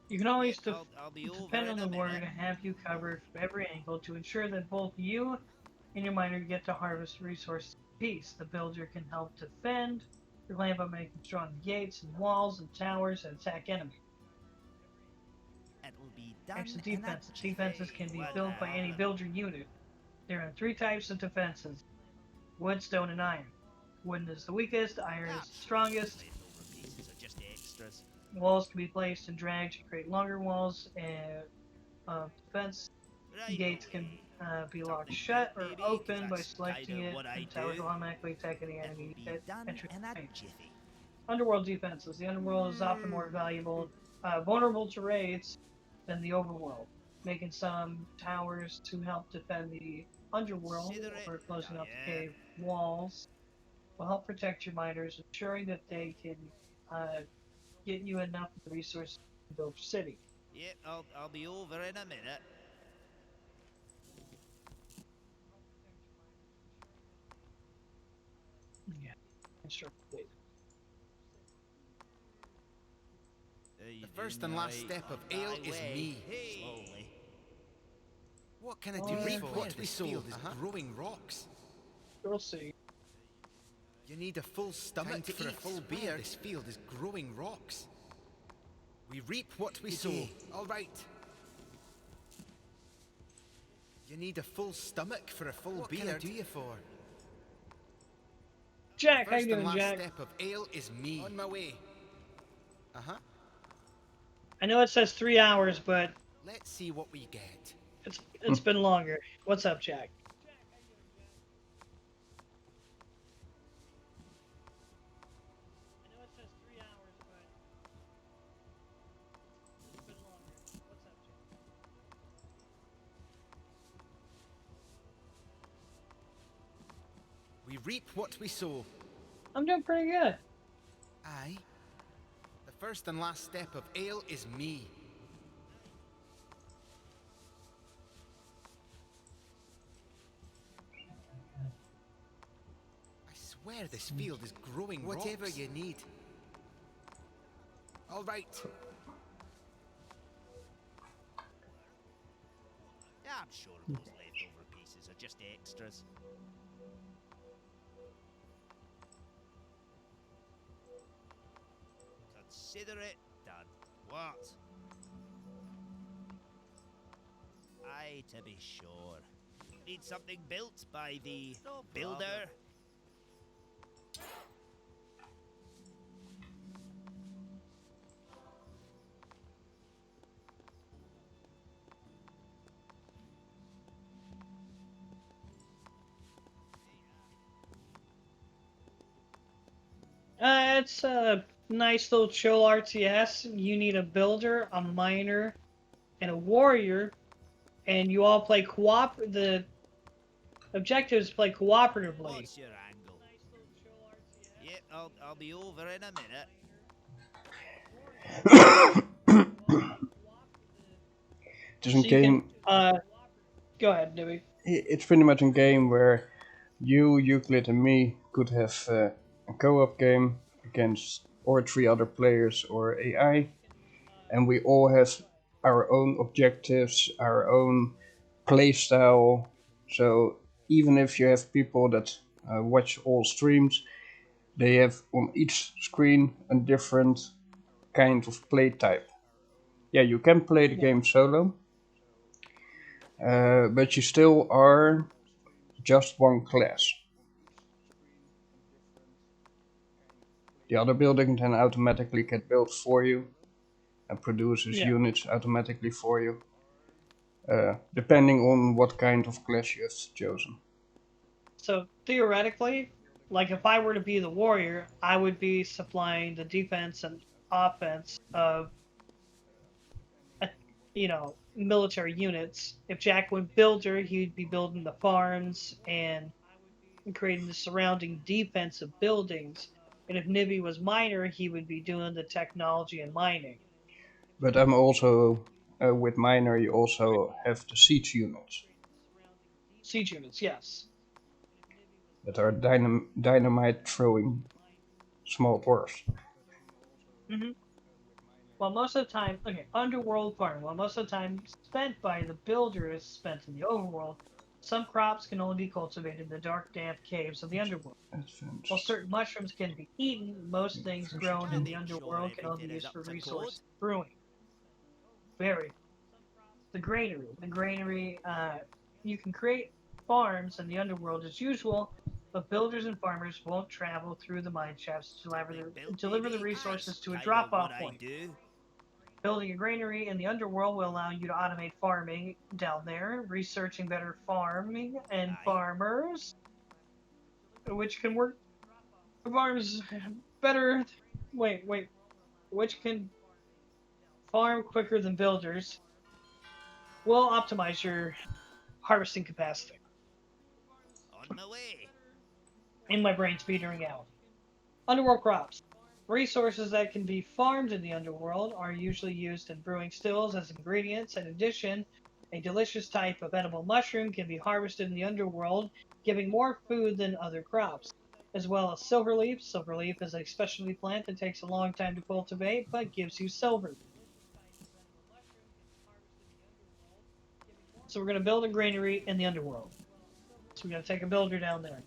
B: You can always
H: I'll be over
B: depend on
H: in a
B: the warrior
H: minute.
B: to have you covered from every angle to ensure that both you and your miner get to harvest resources in peace. The builder can help defend your land by making strong gates and walls and towers and attack enemies.
H: It'll be done
B: Next to
H: in a
B: defenses.
H: jiffy.
B: Defenses can be
H: What
B: built by any
H: happened?
B: builder unit. There are 3 types of defenses: wood, stone, and iron. Wooden is the weakest, iron is the strongest.
H: Leftover pieces are just extras.
B: Walls can be placed and dragged to create longer walls of defense.
H: Right
B: Gates can
H: away.
B: be locked
H: Something
B: shut
H: built,
B: or
H: maybe, 'cause
B: open by
H: that's
B: selecting
H: kinda
B: it,
H: what I
B: and towers
H: do.
B: will automatically attack any
H: It'll
B: enemy
H: be
B: that
H: done
B: enters
H: in
B: the
H: a
B: range.
H: jiffy.
B: Underworld defenses. The underworld is often more vulnerable to raids than the overworld, making some towers to help defend the Underworld,
H: Consider it
B: or closing
H: done.
B: off the cave walls, will help protect your miners, ensuring that they can get you enough of the resources to build your city.
H: Yep, I'll be over in a minute.
B: Yeah. Construct data.
E: The first and last step of ale is me.
H: Slowly.
E: What can I
B: Oh,
E: do
B: yeah.
E: for what we sow is growing rocks.
B: We'll see.
E: You need a full stomach for a full beer. This field is growing rocks. We reap what we sow. All right. You need a full stomach for a full beer. What can I do you for?
B: Jack, how
E: First
B: you
E: and
B: doing,
E: last
B: Jack?
E: step of ale is me. On my way. Uh-huh.
B: I know it says 3 hours, but
E: Let's see what we get.
B: it's been longer. What's up, Jack? I know it says 3 hours, but it's been longer. What's up, Jack?
E: We reap what we sow.
B: I'm doing pretty good.
E: Aye. The first and last step of ale is me. I swear this field is growing whatever rocks. You need. All right.
H: Yeah, I'm sure those leftover pieces are just extras. Consider it done. What? Aye, to be sure. Need something built by the builder?
B: It's a nice little chill RTS. You need a builder, a miner, and a warrior, and you all play co-op. The objectives play cooperatively.
H: What's your angle? Yep, I'll be over in a minute.
A: It is a game.
B: Go ahead, Dewey.
A: It's pretty much a game where you, Euclid, and me could have a co-op game against or 3 other players or AI, and we all have our own objectives, our own playstyle. So even if you have people that watch all streams, they have on each screen a different kind of play type. Yeah, you can play the game solo, but you still are just one class. The other building then automatically get built for you and produces units automatically for you, depending on what kind of class you have chosen.
B: So theoretically, like if I were to be the warrior, I would be supplying the defense and offense of, military units. If Jack went builder, he'd be building the farms and creating the surrounding defensive buildings. And if Nibby was miner, he would be doing the technology and mining.
A: But I'm also, with miner, you also have the siege units.
B: Siege units, yes.
A: That are dynamite throwing small dwarfs.
B: Mm-hmm. Well, most of the time, Underworld farm. Well, most of the time spent by the builder is spent in the overworld. Some crops can only be cultivated in the dark, damp caves of the underworld. While certain mushrooms can be eaten, most things grown in the underworld can only be used for resource brewing. Very. The granary. The granary, you can create farms in the underworld as usual, but builders and farmers won't travel through the mine shafts to deliver the resources to a drop-off point. Building a granary in the underworld will allow you to automate farming down there, researching better farming and farmers, which can work farms better. Which can farm quicker than builders. Will optimize your harvesting capacity.
H: On my way.
B: And my brain's petering out. Underworld crops. Resources that can be farmed in the underworld are usually used in brewing stills as ingredients. In addition, a delicious type of edible mushroom can be harvested in the underworld, giving more food than other crops, as well as silverleaf. Silverleaf is a specialty plant that takes a long time to cultivate, but gives you silver. So we're going to build a granary in the underworld. So we're going to take a builder down there.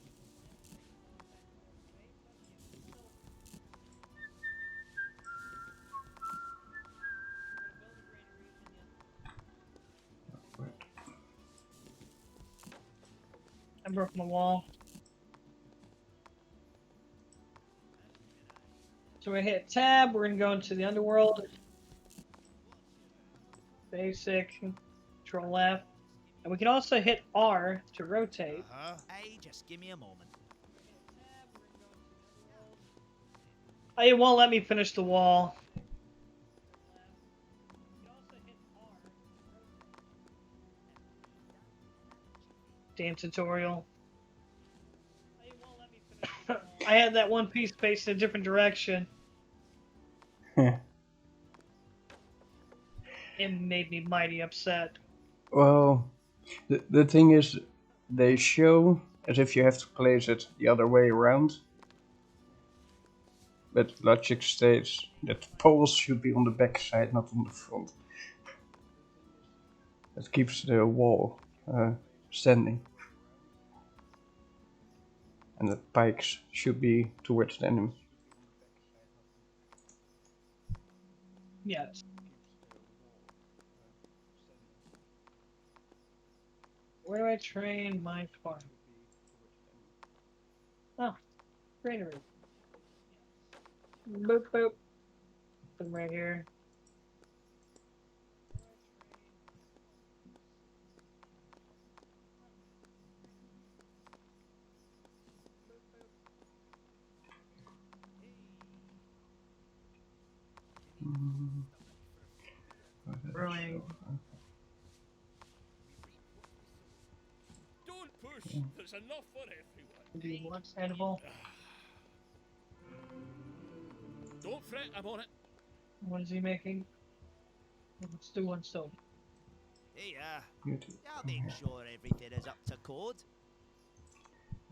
B: I broke my wall. So we hit tab, we're going to go into the underworld. Basic, control F. And we can also hit R to rotate.
H: Aye, just give me a moment.
B: Oh, it won't let me finish the wall. Damn tutorial. I had that one piece faced in a different direction. It made me mighty upset.
A: Well, the thing is, they show as if you have to place it the other way around. But logic states that poles should be on the back side, not on the front. That keeps the wall standing. And the pikes should be towards the enemy.
B: Yes. Where do I train my farm? Oh, granary. Boop boop. Put them right here. Brewing.
G: Don't push. There's enough for everyone.
B: Do what's edible?
G: Don't fret, I'm on it.
B: What is he making? Let's do one stone.
H: Hey,
A: Beauty.
H: I'll make sure everything is up to code.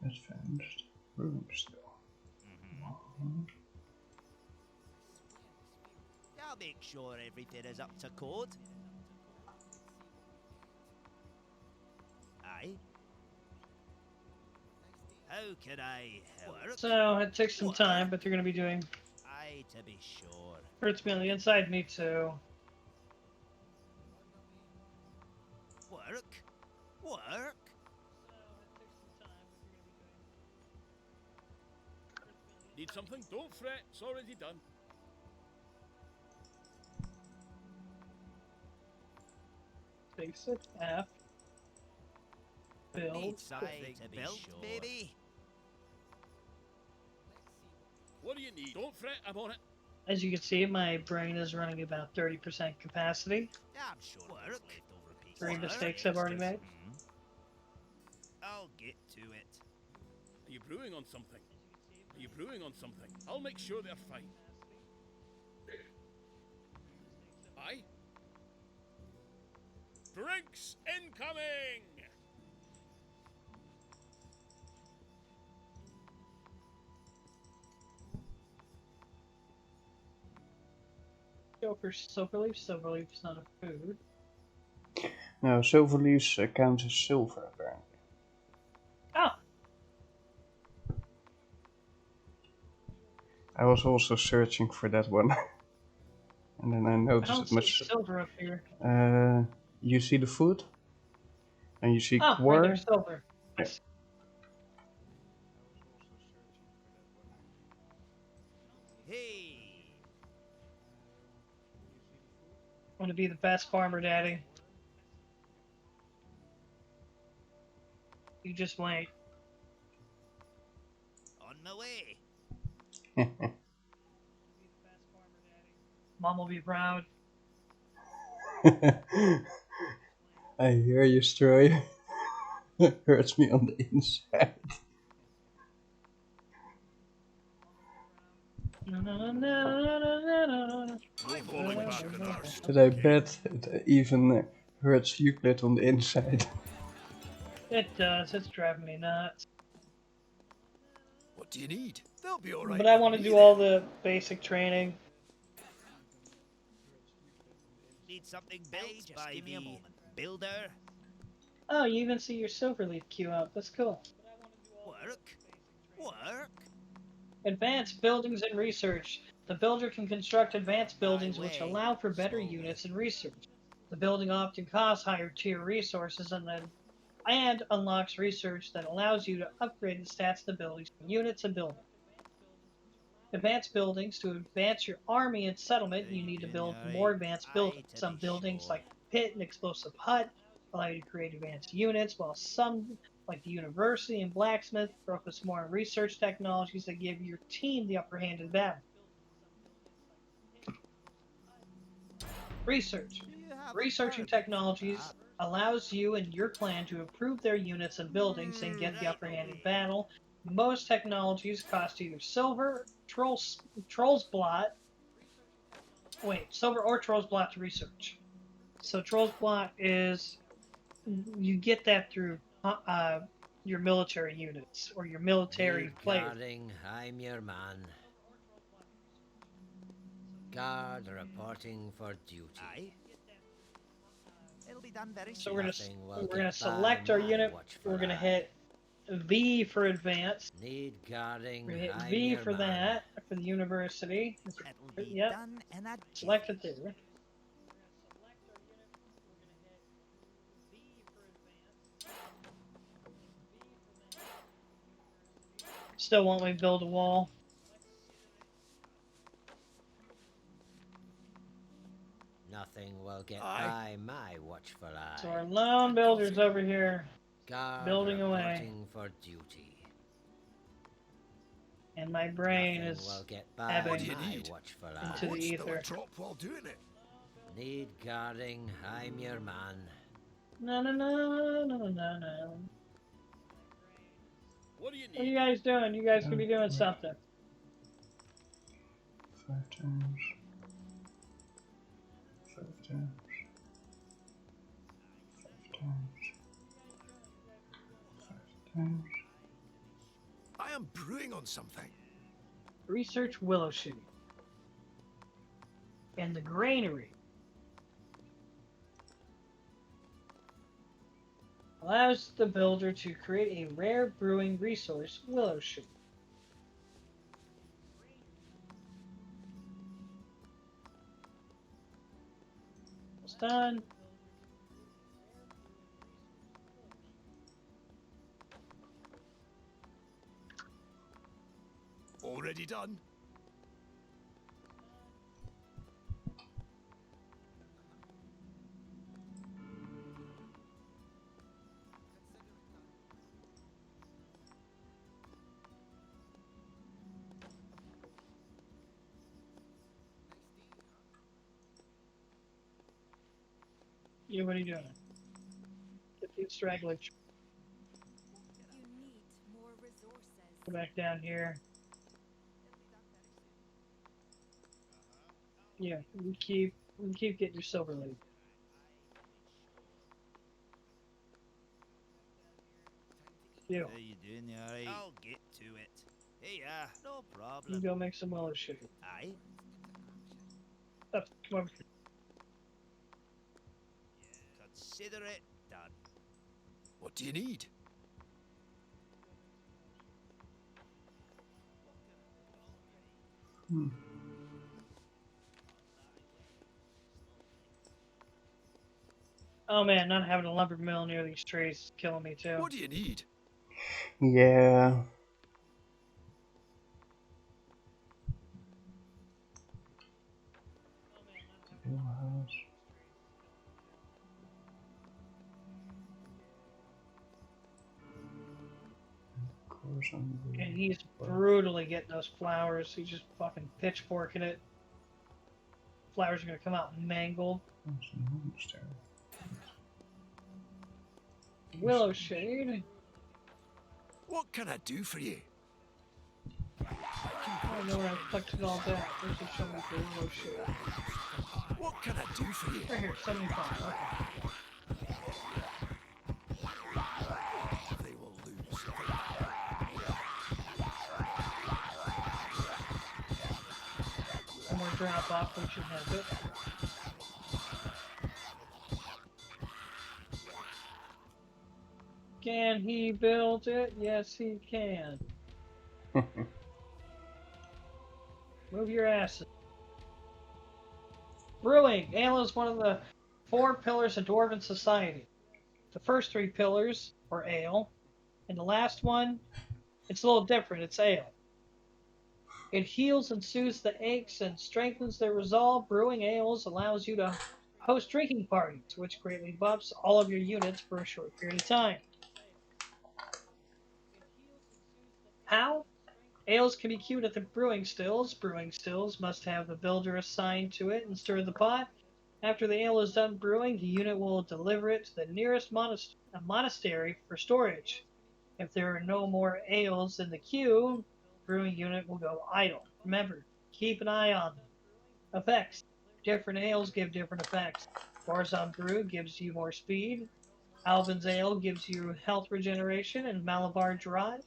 A: Advanced room still.
H: I'll make sure everything is up to code. Aye. How can I help?
B: So it takes some time, but they're going to be doing.
H: Aye, to be sure.
B: Hurts me on the inside, me too.
H: Work? Work?
G: Need something? Don't fret, it's already done.
B: Basic F. Build.
H: Need something to build, sure. Baby.
G: What do you need? Don't fret, I'm on it.
B: As you can see, my brain is running about 30% capacity.
H: Yeah, I'm sure. Work.
B: Three mistakes I've already made.
H: I'll get to it.
G: Are you brewing on something? Are you brewing on something? I'll make sure they're fine. Aye? Drinks incoming!
B: Go for silverleaf. Silverleaf's not a food.
A: No, silver leaves count as silver apparently.
B: Oh!
A: I was also searching for that one. And then I
B: I
A: noticed
B: don't
A: it
B: see
A: much.
B: silver up here.
A: You see the food? And you see
B: Oh,
A: quartz.
B: right there, silver.
A: Yeah.
H: Hey!
B: I'm gonna be the best farmer, Daddy. You just wait.
H: On my way.
B: Mom will be proud.
A: I hear you, Stroy. hurts me on the inside.
C: Falling back on our
A: But I bet it even hurts Euclid on the inside.
B: It does. It's driving me nuts.
G: What do you need? They'll be alright.
B: But I want to do all the basic training.
H: Need something built by the builder?
B: Oh, you even see your Silverleaf queue up. That's cool.
H: Work? Work?
B: Advanced buildings and research. The builder can construct advanced buildings which allow for better units and research. The building often costs higher tier resources and unlocks research that allows you to upgrade the stats of the buildings, units, and buildings. Advanced buildings. To advance your army and settlement, you need to build more advanced buildings. Some buildings, like pit and explosive hut, allow you to create advanced units, while some, like the university and blacksmith, focus more on research technologies that give your team the upper hand in battle. Research. Researching technologies allows you and your clan to improve their units and buildings and get the upper hand in battle. Most technologies cost either silver, trolls blot. Wait, silver or trolls blot to research. So trolls blot is you get that through your military units or your military players.
I: Guarding, I'm your man. Guard reporting for duty.
H: Aye. It'll be done very
B: So
H: soon.
B: we're gonna select our unit. We're gonna hit V for advanced.
I: Need guarding.
B: We're gonna hit
I: I'm
B: V
I: your
B: for
I: man.
B: that for the university.
H: It'll be
B: Yep.
H: done in a
B: Select it there. Still won't we build a wall?
I: Nothing will get by my watchful eye.
B: So our lone builder's over here
I: Guard
B: building away,
I: reporting for duty.
B: and my brain
I: Nothing
B: is
I: will get by
B: ebbing
I: my watchful eye.
B: into the ether.
G: Drop while doing it.
I: Need guarding, I'm your man.
B: No, no, no, no, no, no.
G: What do you
B: What are
G: need?
B: you guys doing? You guys could be doing something.
A: 5 times. 5 times. 5 times. 5 times.
G: I am brewing on something.
B: Research willow shooting. And the granary allows the builder to create a rare brewing resource, willow shoot. It's done.
G: Already done.
B: Yeah, what are you doing? Get the straggler.
D: You need more resources.
B: Go back down here. Yeah, we keep getting your silver leaf. You.
H: How you doing, you alright? I'll get to it. Hey, no
B: You
H: problem.
B: go make some willow shoot.
H: Aye.
B: Oh, come over here.
H: Consider it done.
G: What do you need?
B: Oh man, not having a lumber mill near these trees is killing me too.
G: What do you need?
A: Yeah.
B: And he's brutally getting those flowers. He's just fucking pitchforking it. Flowers are gonna come out mangled.
A: Monastery.
B: Willow Shade.
E: What can I do for you?
B: I don't know where I've collected all that. Where's the show me for Willow Shade?
E: What can I do for you?
B: Right here, 75. Okay.
E: They will lose.
B: One more drop off, we should have it. Can he build it? Yes, he can. Move your asses. Brewing. Ale is one of the 4 pillars of Dwarven society. The first 3 pillars are ale, and the last one, it's a little different. It's ale. It heals and soothes the aches and strengthens their resolve. Brewing ales allows you to host drinking parties, which greatly buffs all of your units for a short period of time. How? Ales can be queued at the brewing stills. Brewing stills must have the builder assigned to it and stir the pot. After the ale is done brewing, the unit will deliver it to the nearest monastery for storage. If there are no more ales in the queue, the brewing unit will go idle. Remember, keep an eye on them. Effects. Different ales give different effects. Barzon Brew gives you more speed. Alvin's Ale gives you health regeneration, and Malabar Dry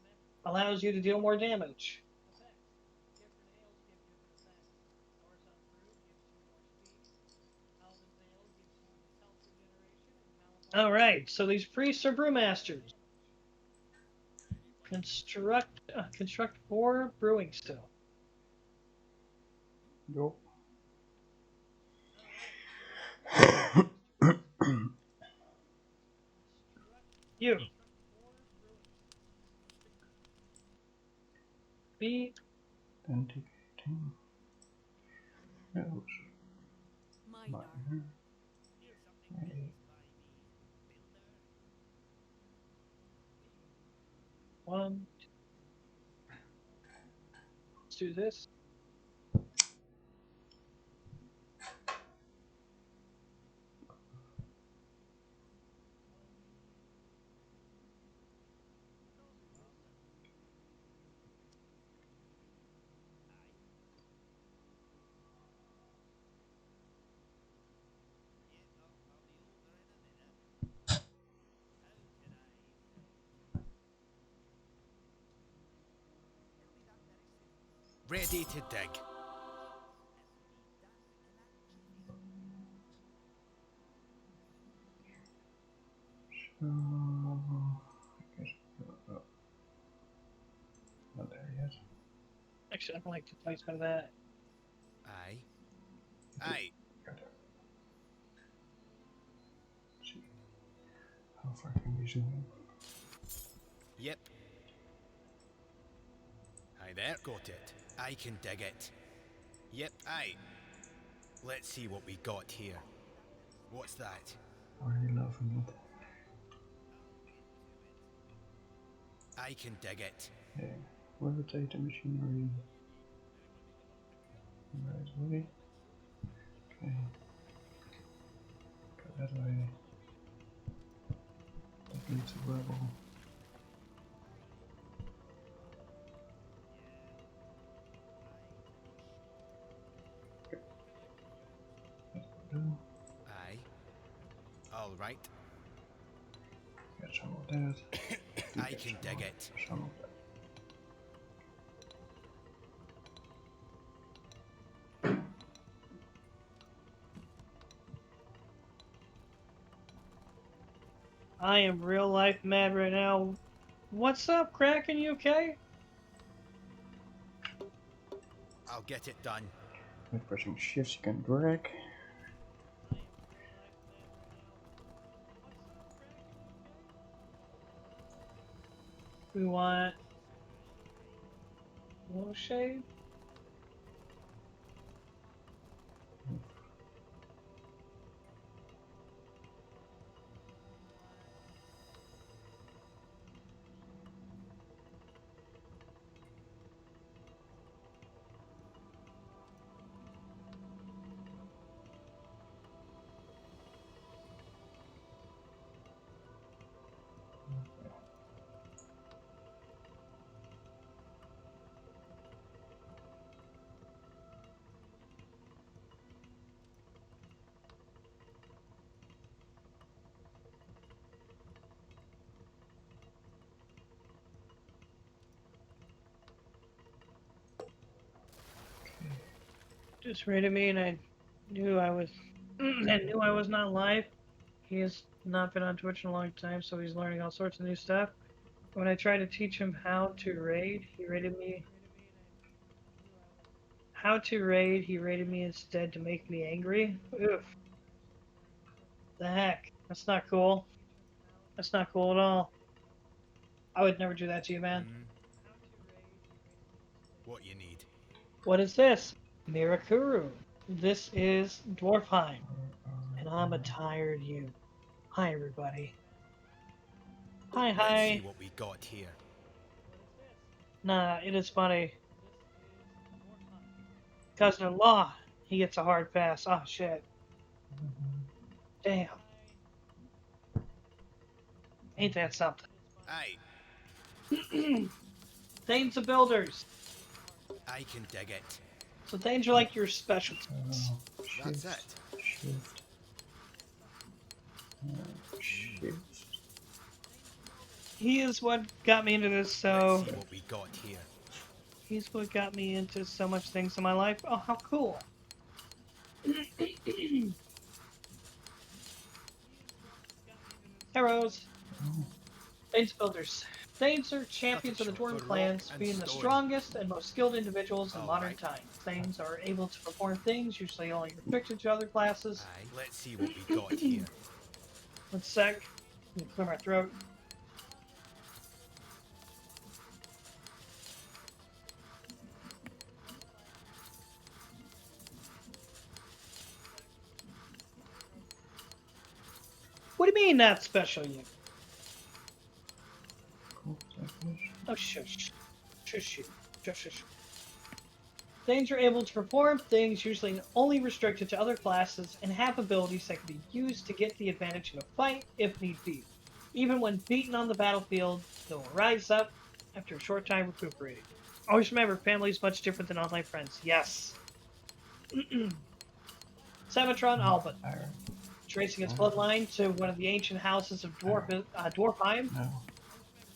B: allows you to deal more damage. Alright, so these priests are brewmasters. Construct 4 brewing still.
A: Yup.
B: You. Be
A: Authenticating. Those.
D: Minor.
A: Minor. A.
B: one. Let's do this.
E: Ready to dig.
A: So, I guess not there yet.
B: Actually, I don't like the placement of that.
E: Aye. Aye.
A: Got it. Let's see. How far can we zoom in?
E: Yep. Aye there. Got it. I can dig it. Yep, aye. Let's see what we got here. What's that?
A: Are you loving it?
E: I can dig it.
A: Yeah. Rotate the machinery. Right way. Okay. Go that way. That leads to gravel. Okay. That will do.
E: Aye. All right.
A: Get some of that.
E: I can dig it.
A: Some of that.
B: I am real life mad right now. What's up, Kraken? You okay?
E: I'll get it done.
A: By pressing shift you can drag.
B: We want Willow Shade. just raided me, and I knew I was, I knew I was not live. He has not been on Twitch in a long time, so he's learning all sorts of new stuff. When I tried to teach him how to raid, he raided me. How to raid, he raided me instead to make me angry. Oof. The heck? That's not cool. That's not cool at all. I would never do that to you, man.
E: What you need?
B: What is this? Mirakuru. This is Dwarfheim. And I'm a tired you. Hi, everybody. Hi,
E: Let's see
B: hi.
E: what we got here.
B: Nah, it is funny. Cousin-in-law. He gets a hard pass. Oh, shit. Damn. Ain't that something?
E: Aye,
B: Thanes of Builders.
E: I can dig it.
B: So Thanes are like your specialties.
E: That's it.
A: Shift. Shift.
B: He is what got me into this, so...
E: Let's see what we got here.
B: He's what got me into so much things in my life. Oh, how cool. Heroes. Thanes Builders. Thanes are champions of the Dwarven clans, being the strongest and most skilled individuals in modern times. Thanes are able to perform things usually only restricted to other classes.
E: Aye, let's see what we got here.
B: One sec. Let me clear my throat. What do you mean not special unit? Oh, shush. Shush. Shush, shush. Thanes are able to perform things usually only restricted to other classes and have abilities that can be used to get the advantage in a fight if need be. Even when beaten on the battlefield, they will rise up after a short time recuperating. Always remember, family is much different than online friends. Yes. Samatron Alban. Tracing its bloodline to one of the ancient houses of Dwarfheim.
A: No.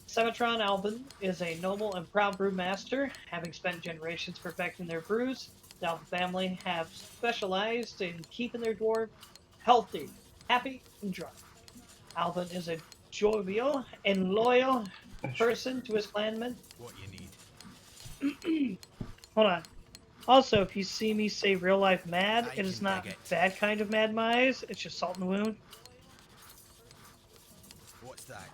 B: Sematron Alban is a noble and proud brewmaster. Having spent generations perfecting their brews, the Alban family have specialized in keeping their dwarf healthy, happy, and drunk. Alban is a jovial and loyal person to his clanmen.
E: What you need?
B: Hold on. Also, if you see me say real life mad,
E: I
B: it is
E: can
B: not
E: dig it.
B: bad kind of mad in my eyes. It's just salt in the wound.
E: What's that?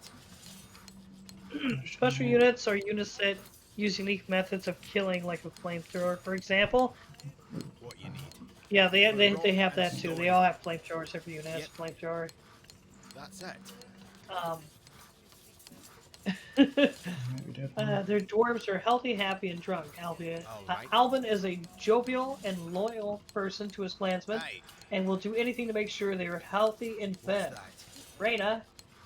B: Special units are units that use unique methods of killing, like a flamethrower, for example.
E: What you need?
B: Yeah, they have that too. They all have flamethrowers. Every unit has a flamethrower.
E: That's it.
B: Their dwarves are healthy, happy, and drunk. Alban is a jovial and loyal person to his clansmen,
E: Aye,
B: and will do anything to make sure they are healthy and
E: what's
B: fed.
E: that?
B: Reyna,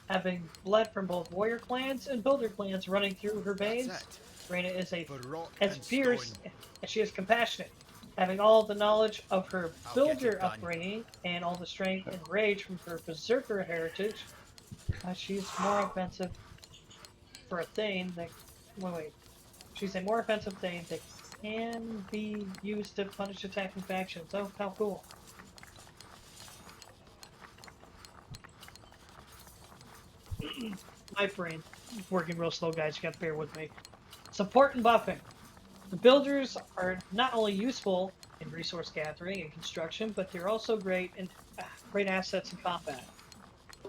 B: having blood from both warrior clans and builder clans running through her veins,
E: That's it.
B: Reyna is
E: For rock
B: as
E: and
B: fierce
E: stone.
B: and she is compassionate. Having all the knowledge of her
E: I'll get
B: builder
E: it done.
B: upbringing and all the strength and rage from her berserker heritage, she's more offensive for a Thane that... Wait. She's a more offensive Thane that can be used to punish attacking factions. Oh, how cool. My brain working real slow, guys. You gotta bear with me. Support and buffing. The builders are not only useful in resource gathering and construction, but they're also great assets in combat.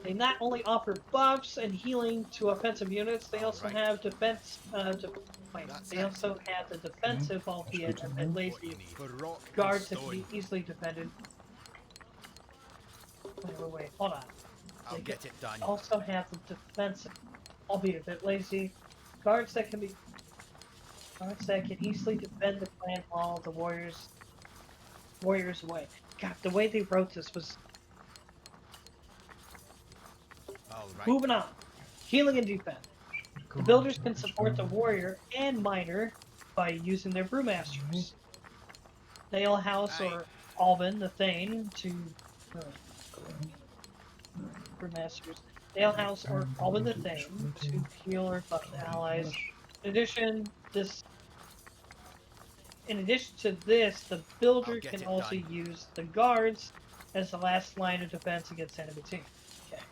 B: They not only offer buffs and healing to offensive units, they also have defense. They also have the defensive, albeit a bit lazy,
E: For rock
B: guards
E: and
B: that can
E: stone.
B: be easily defended. Wait, hold on.
E: I'll get it done.
B: Also have the defensive, albeit a bit lazy, guards that can easily defend the clan wall, the warriors away. God, the way they wrote this was...
E: All right.
B: Moving on. Healing and defense. The builders can support the warrior and miner by using their brewmasters. They'll house or Alban the Thane to brewmasters. They'll house or Alban the Thane to heal or buff the allies. In addition, this In addition to this, the builder
E: I'll get
B: can
E: it
B: also
E: done.
B: use the guards as the last line of defense against enemy team. Okay,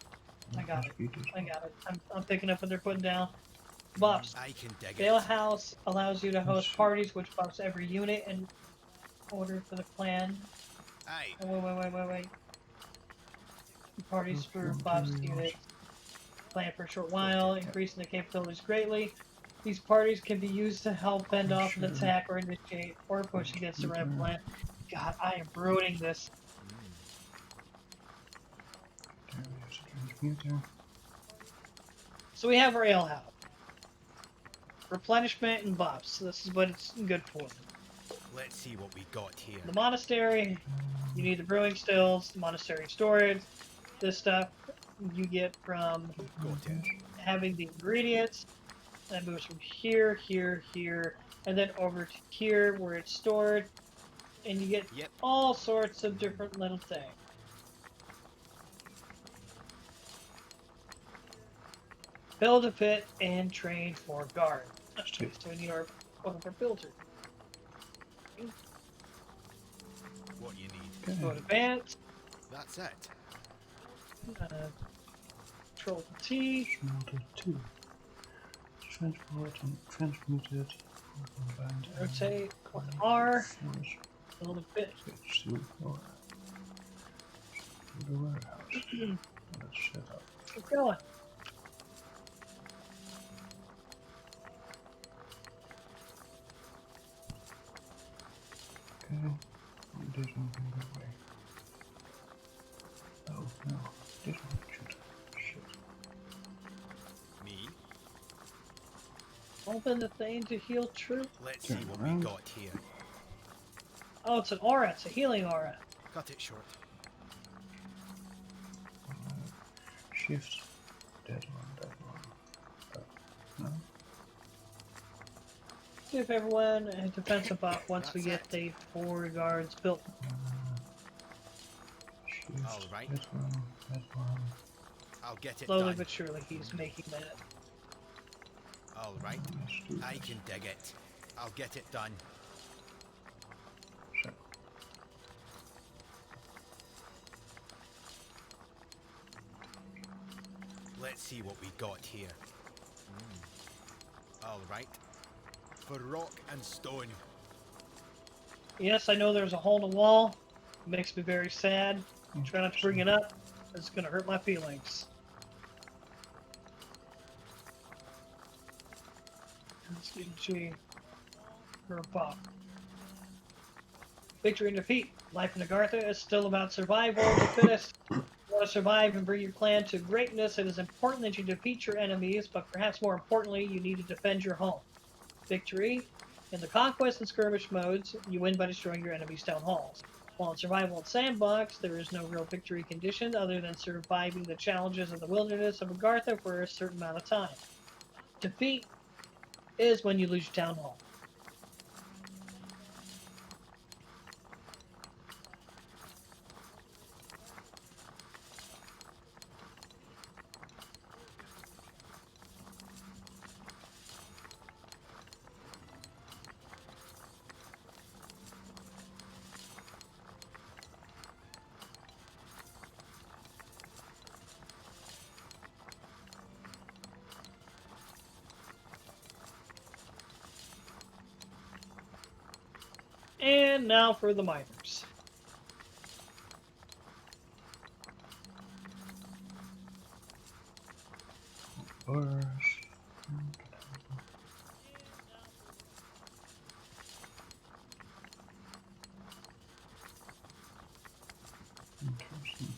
B: I got it. I got it. I'm picking up what they're putting down. Buffs.
E: I can dig
B: Bale
E: it.
B: House allows you to host parties, which buffs every unit in order for the clan.
E: Aye.
B: Oh, wait. Parties for buffs units. Plan for a short while, increasing the capabilities greatly. These parties can be used to help fend off an attack or initiate or push against the red plan. God, I am ruining this. So we have our alehouse. Replenishment and buffs. This is what it's good for.
E: Let's see what we got here.
B: The monastery, you need the brewing stills, the monastery storage. This stuff you get from having the ingredients. That moves from here, and then over to here where it's stored. And you get all sorts of different little things. Build a pit and train for guard. Okay, so we need our builder.
E: What you need.
B: Go to advance.
E: That's it.
B: Control T.
A: Transport and transmuted.
B: Rotate. Click R. Build a pit.
A: The warehouse. Let's set up.
B: Keep going.
A: Okay. This one can go away. Oh no, this one should. Shit.
E: Me?
B: Open the thing to heal troop.
E: Let's see what we got here.
B: Oh, it's an aura. It's a healing aura.
E: Cut it short.
A: Shift. That one. No.
B: Give everyone a defensive buff once we get the 4 guards built.
A: Shift.
E: All right.
A: That one.
E: I'll get it
B: Slowly
E: done.
B: but surely he's making that.
E: All right. I can dig it. I'll get it done.
A: So.
E: Let's see what we got here. All right. For rock and stone.
B: Yes, I know there's a hole in the wall. It makes me very sad. Try not to bring it up. It's going to hurt my feelings. Let's get G for a pop. Victory and defeat. Life in Agartha is still about survival of the fittest. If you want to survive and bring your clan to greatness, it is important that you defeat your enemies, but perhaps more importantly, you need to defend your home. Victory. In the conquest and skirmish modes, you win by destroying your enemies' town halls. While in survival and sandbox, there is no real victory condition other than surviving the challenges of the wilderness of Agartha for a certain amount of time. Defeat is when you lose your town hall. And now for the miners.
A: Ores. Interesting.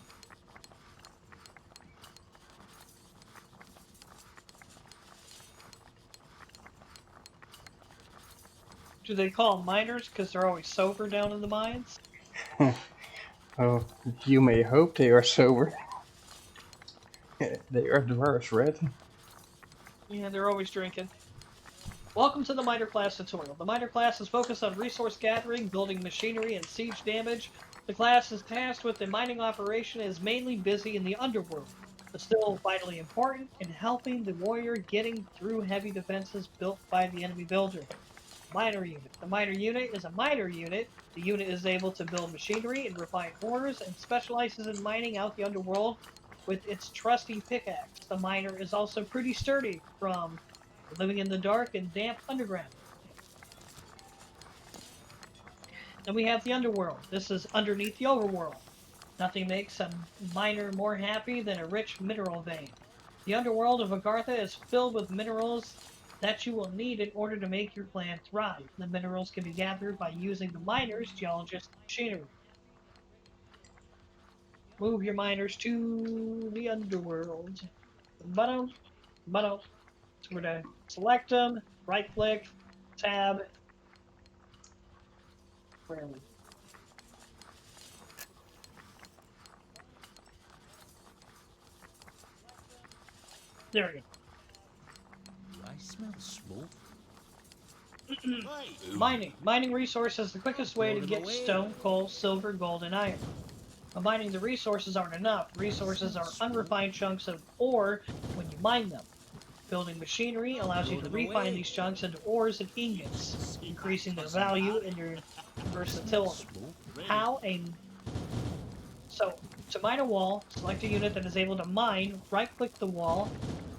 B: Do they call them miners because they're always sober down in the mines?
A: Oh, you may hope they are sober. They are dwarves, right?
B: Yeah, they're always drinking. Welcome to the Miner class tutorial. The Miner class is focused on resource gathering, building machinery, and siege damage. The class is tasked with the mining operation and is mainly busy in the Underworld, but still vitally important in helping the warrior getting through heavy defenses built by the enemy builder. Miner unit. The miner unit is a miner unit. The unit is able to build machinery and refine ores and specializes in mining out the underworld with its trusty pickaxe. The miner is also pretty sturdy from living in the dark and damp underground. Then we have the underworld. This is underneath the overworld. Nothing makes a miner more happy than a rich mineral vein. The underworld of Agartha is filled with minerals that you will need in order to make your clan thrive. The minerals can be gathered by using the miners, geologists, and machinery. Move your miners to the underworld. Button, button. So we're going to select them, right click, tab. Where are we? There we go.
H: I smell smoke.
B: Mining. Mining resources is the quickest way to get stone, coal, silver, gold, and iron. But mining the resources aren't enough. Resources are unrefined chunks of ore when you mine them. Building machinery allows you to refine these chunks into ores and ingots, increasing their value and your versatility. How a So, to mine a wall, select a unit that is able to mine, right-click the wall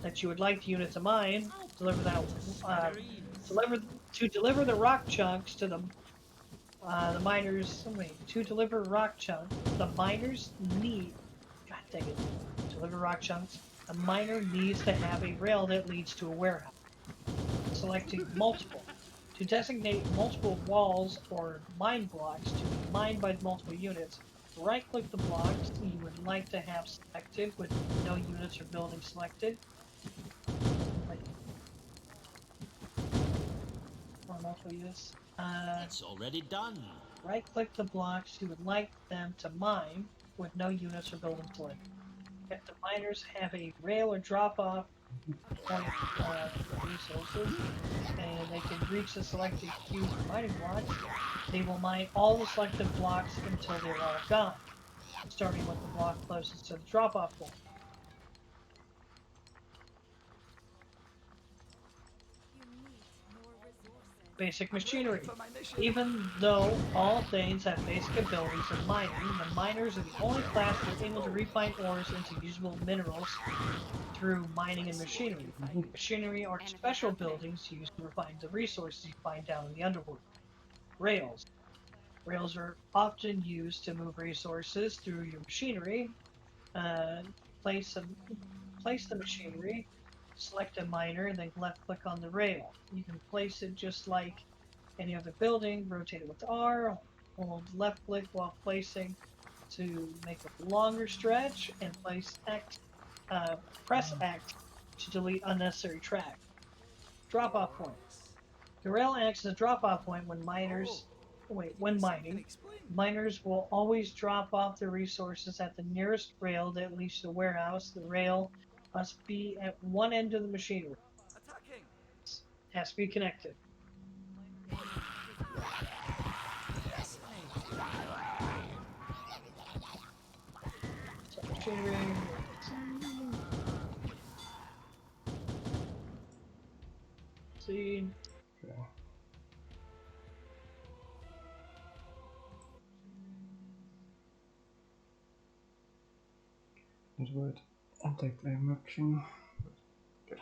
B: that you would like the unit to mine, deliver the rock chunks to the miners. Wait, to deliver rock chunks, the miners need. God dang it! Deliver rock chunks. A miner needs to have a rail that leads to a warehouse. Selecting multiple. To designate multiple walls or mine blocks to be mined by multiple units, right-click the blocks you would like to have selected with no units or buildings selected. Or multiple units.
H: It's already done.
B: Right-click the blocks you would like them to mine with no units or buildings selected. If the miners have a rail or drop-off point resources, and they can reach the selected queue for mining blocks, they will mine all the selected blocks until they're all gone, starting with the block closest to the drop-off point.
D: You need more resources.
B: Basic machinery. Even though all things have basic abilities in mining, the miners are the only class that are able to refine ores into usable minerals through mining and machinery. Machinery are special buildings used to refine the resources you find down in the underworld. Rails. Rails are often used to move resources through your machinery. Uh, place, a, place the machinery, select a miner, and then left click on the rail. You can place it just like any other building, rotate it with R, hold left click while placing to make a longer stretch, and press X to delete unnecessary track. Drop off point. The rail acts as a drop-off point when when mining. Miners will always drop off their resources at the nearest rail that leads to the warehouse. The rail must be at one end of the machinery. Has to be connected. So machinery. See.
A: Okay. Dit wordt anti-climaxing. Okay.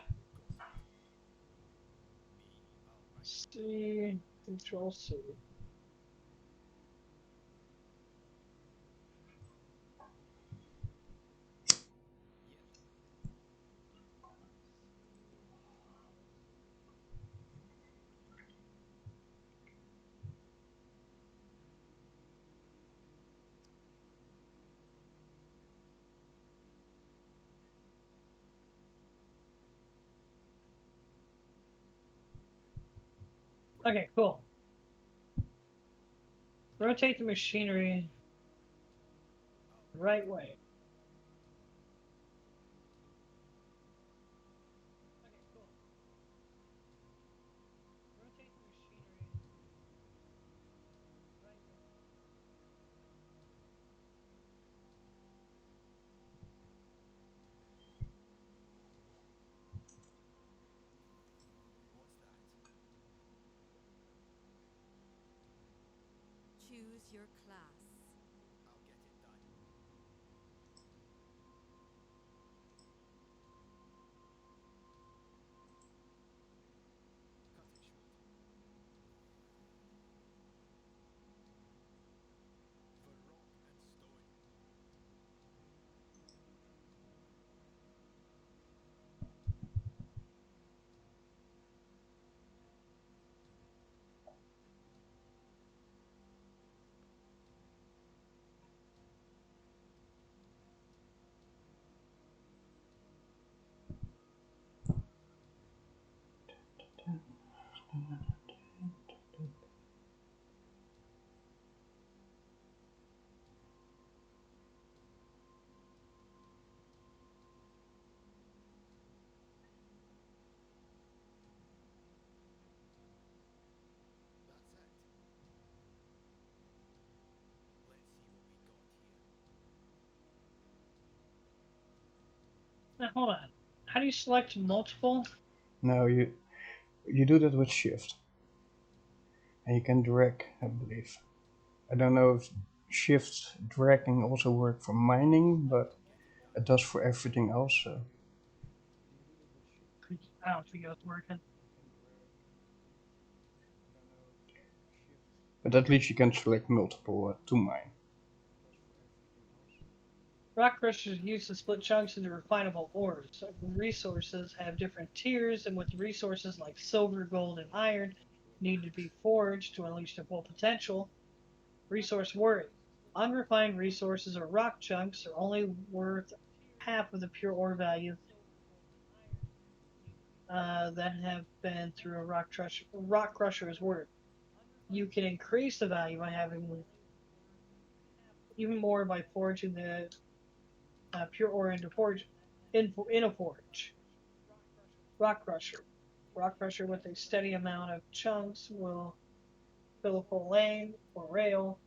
B: C. Control C. Okay, cool. Rotate the machinery the right way.
D: Choose your class.
E: I'll get it done. Cut it short. For rock and stone. That's it. Let's see what we got here.
B: Now, hold on. How do you select multiple?
A: No, you do that with shift. And you can drag, I believe. I don't know if shift dragging also work for mining, but it does for everything else. So.
B: I don't think it's working.
A: But at least you can select multiple to mine.
B: Rock crushers are used to split chunks into refinable ores. Resources have different tiers, and with resources like silver, gold, and iron need to be forged to unleash their full potential. Resource worth. Unrefined resources or rock chunks are only worth half of the pure ore value that have been through a rock crusher is worth. You can increase the value by having even more by forging the pure ore into forge in a forge. Rock crusher. Rock crusher with a steady amount of chunks will fill a full lane or rail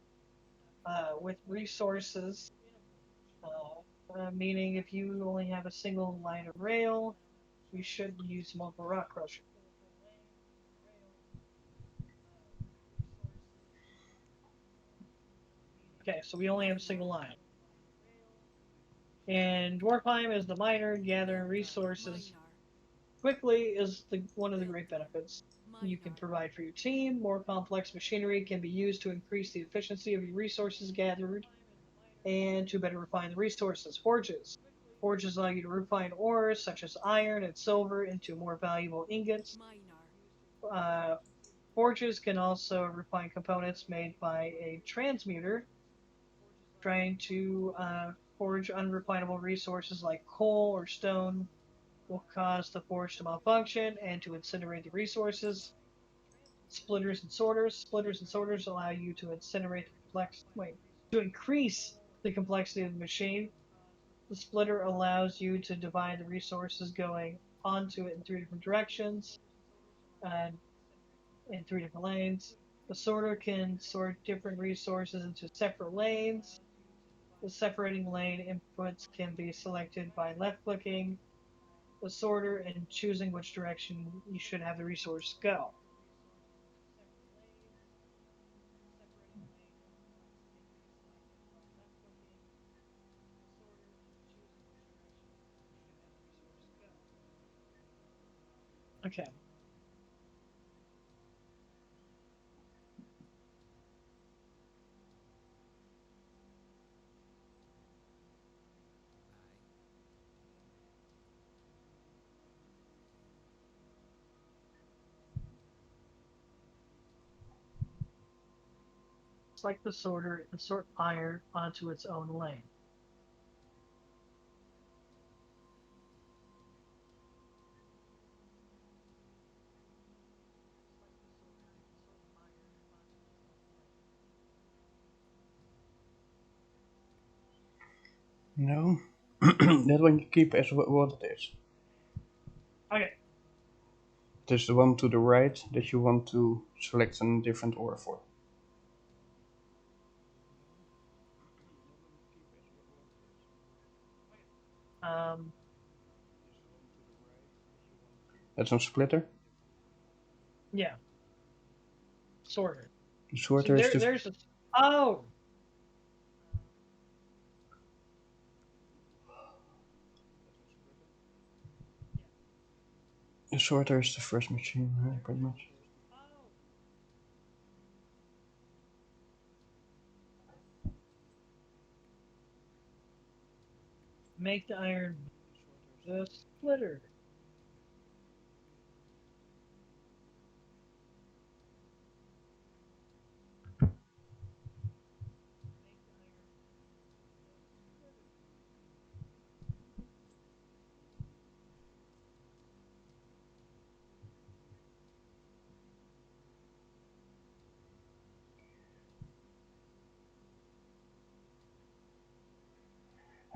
B: with resources. Meaning if you only have a single line of rail, you should use multiple rock crusher. Okay, so we only have a single line. And Dwarfheim is the miner, gathering resources quickly is one of the great benefits you can provide for your team. More complex machinery can be used to increase the efficiency of your resources gathered and to better refine the resources. Forges. Forges allow you to refine ores such as iron and silver into more valuable ingots. Forges can also refine components made by a transmuter. Trying to forge unrefinable resources like coal or stone will cause the forge to malfunction and to incinerate the resources. Splitters and sorters. Splitters and sorters allow you to incinerate to increase the complexity of the machine. The splitter allows you to divide the resources going onto it in three different directions and in three different lanes. The sorter can sort different resources into separate lanes. The separating lane inputs can be selected by left-clicking the sorter and choosing which direction you should have the resource go. Okay. Select the sorter and sort iron onto its own lane.
A: No, that one you keep as what it is.
B: Okay.
A: It is the one to the right that you want to select a different order for. That's a splitter?
B: Yeah. Sorter.
A: The sorter is
B: there's a Oh!
A: The sorter is the first machine, right, pretty much.
B: Make the iron the splitter.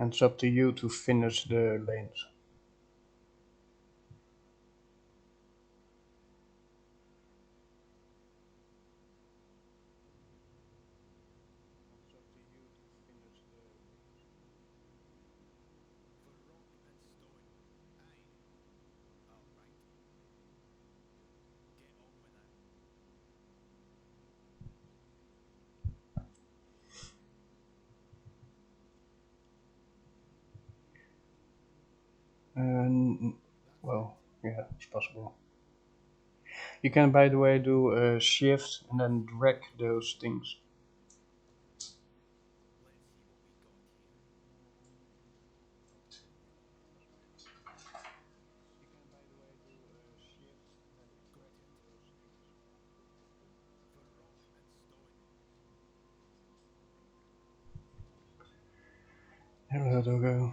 A: And it's up to you to finish the lanes. Well, yeah, it's possible. You can, by the way, do a shift and then drag those things. Hello, Doggo.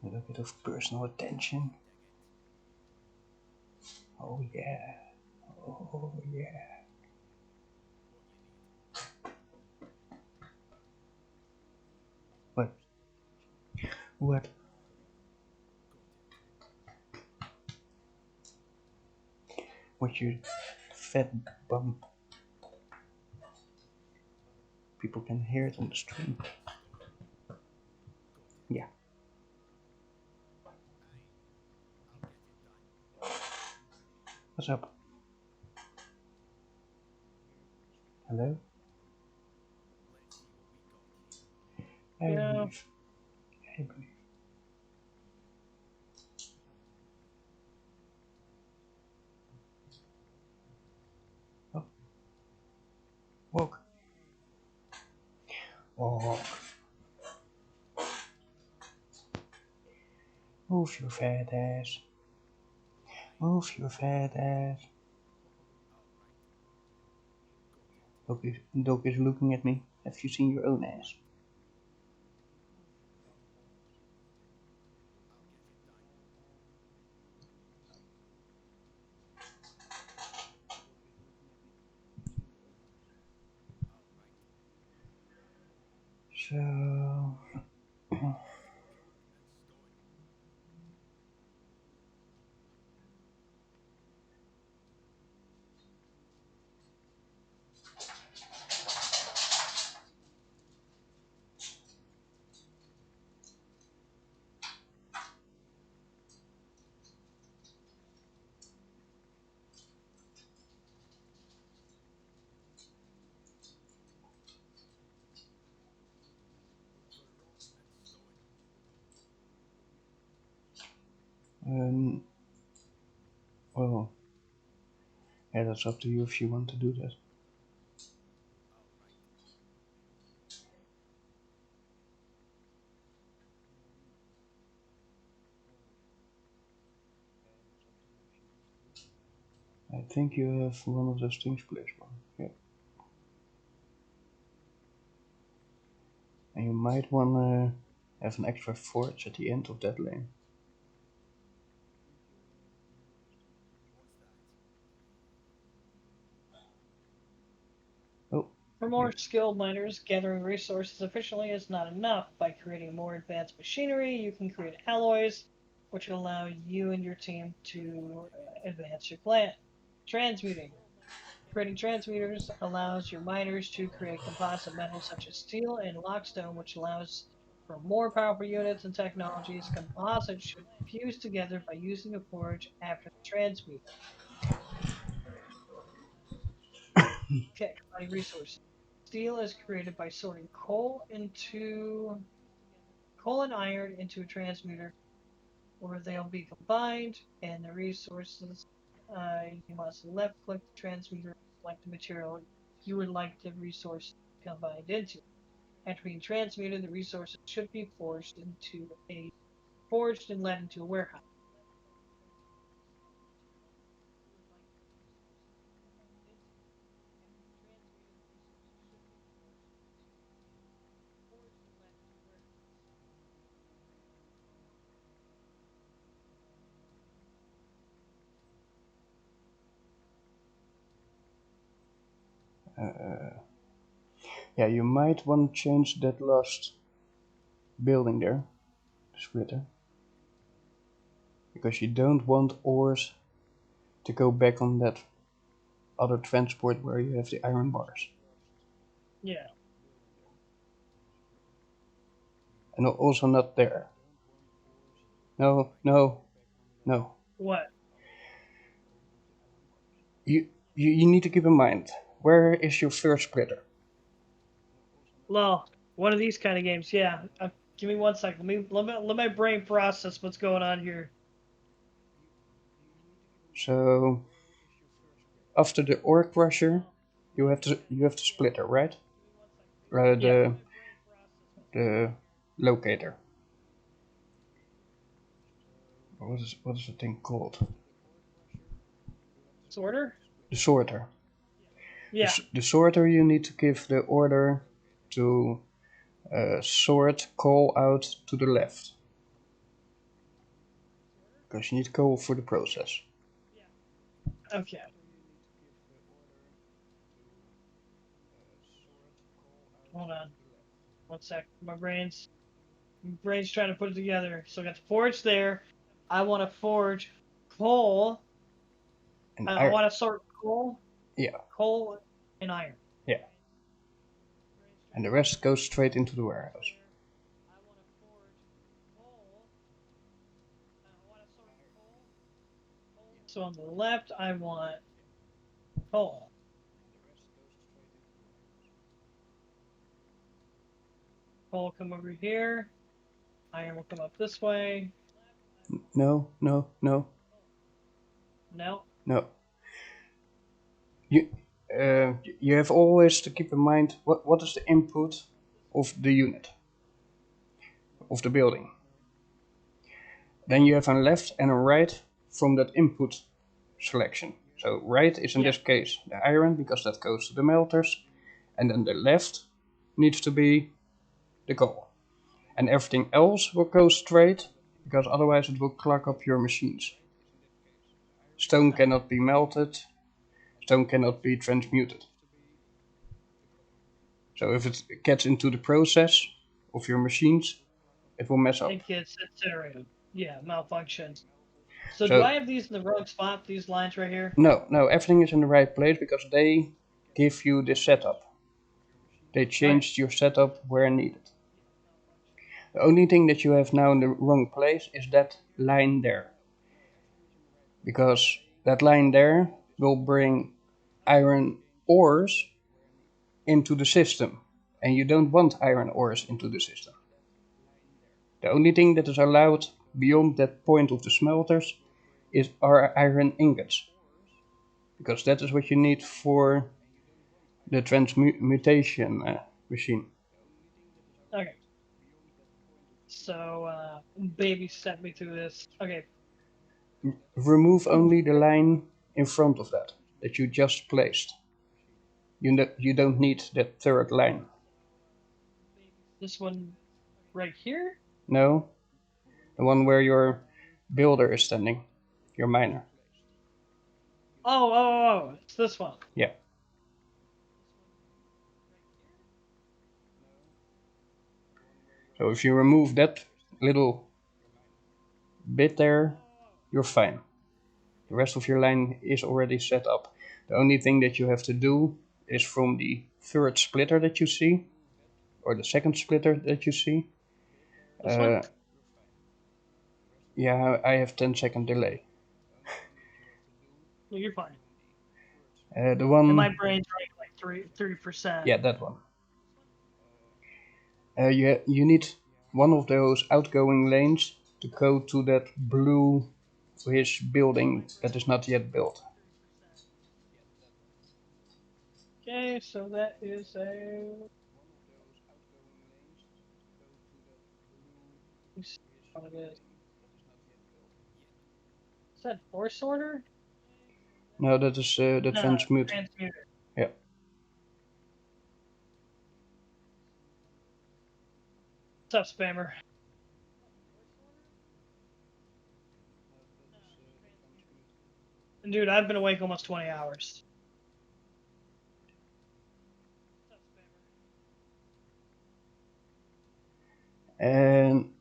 A: A little bit of personal attention. Oh yeah. Oh yeah. What? What? What, you fat bum? People can hear it on the stream. Yeah. What's up? Hello? I
B: Yeah.
A: believe. I believe. Oh. Walk. Walk. Move your fat ass. Move your fat ass. Dog is looking at me. Have you seen your own ass? So... well, yeah, that's up to you if you want to do that. I think you have one of those things placed wrong. Yeah. And you might want to have an extra forge at the end of that lane. Oh.
B: For more skilled miners, gathering resources efficiently is not enough. By creating more advanced machinery, you can create alloys, which will allow you and your team to advance your plan. Transmuting. Creating transmuters allows your miners to create composite metals such as steel and lockstone, which allows for more powerful units and technologies. Composites should fuse together by using a forge after the transmute. Okay, commodity resources. Steel is created by sorting coal and iron into a transmuter, where they'll be combined, and the resources you must left click the transmuter, select the material you would like the resource combined into. After being transmuted, the resources should be forged and led into a warehouse.
A: Yeah, you might want to change that last building there, the splitter, because you don't want ores to go back on that other transport where you have the iron bars.
B: Yeah.
A: And also not there. No, no, no.
B: What?
A: You need to keep in mind, where is your first splitter?
B: Well, one of these kind of games, yeah. Give me 1 second. Let my brain process what's going on here.
A: So after the ore crusher, you have the splitter, right?
B: Yeah.
A: The locator. What is the thing called?
B: Sorter?
A: The sorter.
B: Yeah.
A: The sorter, you need to give the order to sort coal out to the left, because you need coal for the process.
B: Okay. Hold on. 1 sec. My brain's trying to put it together. So I got the forge there. I want to forge coal.
A: And
B: I want to sort coal,
A: yeah,
B: and iron.
A: yeah. And the rest goes straight into the warehouse.
B: So on the left, I want coal. Coal will come over here. Iron will come up this way.
A: No, no, no,
B: No.
A: no. You have always to keep in mind what is the input of the unit, of the building. Then you have a left and a right from that input selection. So right is in this case the iron, because that goes to the melters, and then the left needs to be the coal. And everything else will go straight, because otherwise it will clog up your machines. Stone cannot be melted, stone cannot be transmuted. So if it gets into the process of your machines, it will mess up.
B: It gets incinerated. Yeah, malfunctions. So do
A: So
B: I have these in the wrong spot, these lines right here?
A: no, everything is in the right place, because they give you the setup. They changed your setup where needed. The only thing that you have now in the wrong place is that line there. Because that line there will bring iron ores into the system. And you don't want iron ores into the system. The only thing that is allowed beyond that point of the smelters are iron ingots. Because that is what you need for the transmutation machine.
B: Okay. So, baby step me through this. Okay.
A: Remove only the line in front of that you just placed. You don't need that third line.
B: This one right here?
A: No, the one where your builder is standing, your miner.
B: Oh, it's this one.
A: Yeah. So if you remove that little bit there, you're fine. The rest of your line is already set up. The only thing that you have to do is from the third splitter that you see, or the second splitter that you see.
B: This one?
A: Yeah, I have 10-second delay.
B: No, you're fine.
A: The one.
B: And my brain's running like 3%.
A: Yeah, that one. You need one of those outgoing lanes to go to that bluish building that is not yet built.
B: Okay, so that is a. Let's see what it is. Is that force order?
A: No, that is the
B: No,
A: transmute.
B: transmuter.
A: Yeah.
B: What's up, spammer? Dude, I've been awake almost 20 hours.
A: And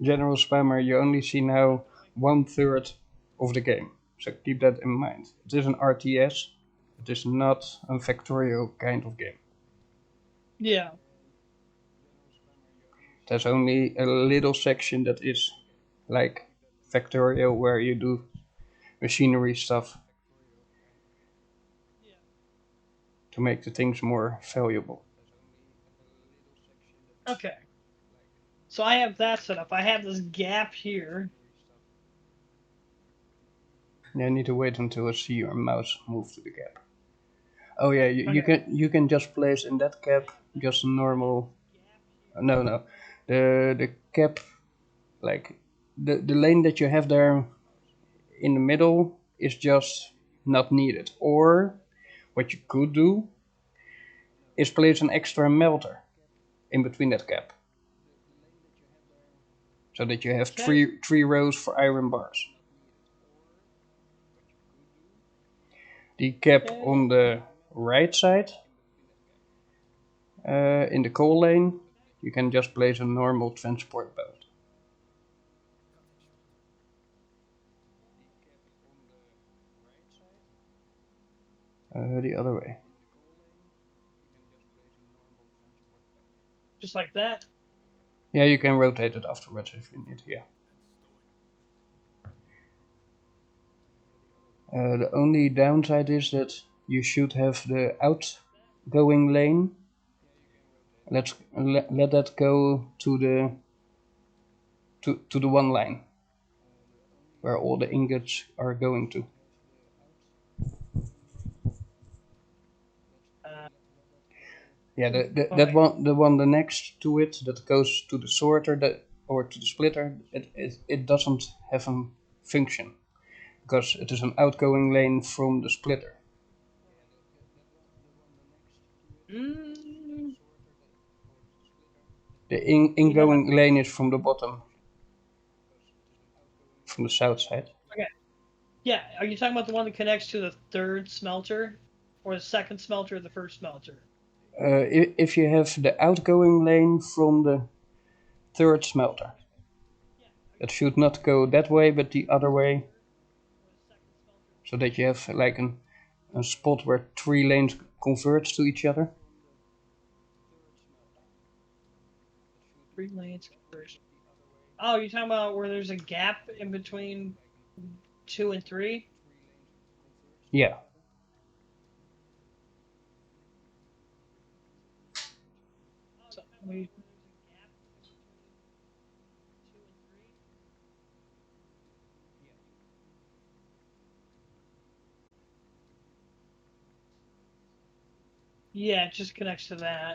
A: general spammer, you only see now 1/3 of the game, so keep that in mind. It is an RTS. It is not a factorial kind of game.
B: Yeah.
A: There's only a little section that is like factorial where you do machinery stuff to make the things more valuable.
B: Okay. So I have that set up. I have this gap here.
A: You need to wait until I see your mouse move to the gap. Oh yeah,
B: Okay.
A: you can just place in that gap just a normal. No, the cap, like the lane that you have there in the middle is just not needed. Or what you could do is place an extra melter in between that gap, so that you have three rows for iron bars. The cap on the right side, in the coal lane, you can just place a normal transport belt. The other way.
B: Just like that?
A: Yeah, you can rotate it afterwards if you need, yeah. The only downside is that you should have the outgoing lane. Let that go to the one line where all the ingots are going to. Yeah, the one next to it that goes to the sorter or to the splitter, it doesn't have a function because it is an outgoing lane from the splitter. The ingoing lane is from the bottom, from the south side.
B: Okay. Yeah, are you talking about the one that connects to the third smelter? Or the second smelter or the first smelter?
A: If you have the outgoing lane from the third smelter, it should not go that way but the other way, so that you have like a spot where 3 lanes converge to each other.
B: 3 lanes converge. Oh, you're talking about where there's a gap in between 2 and 3?
A: Yeah.
B: So, yeah, it just connects to that.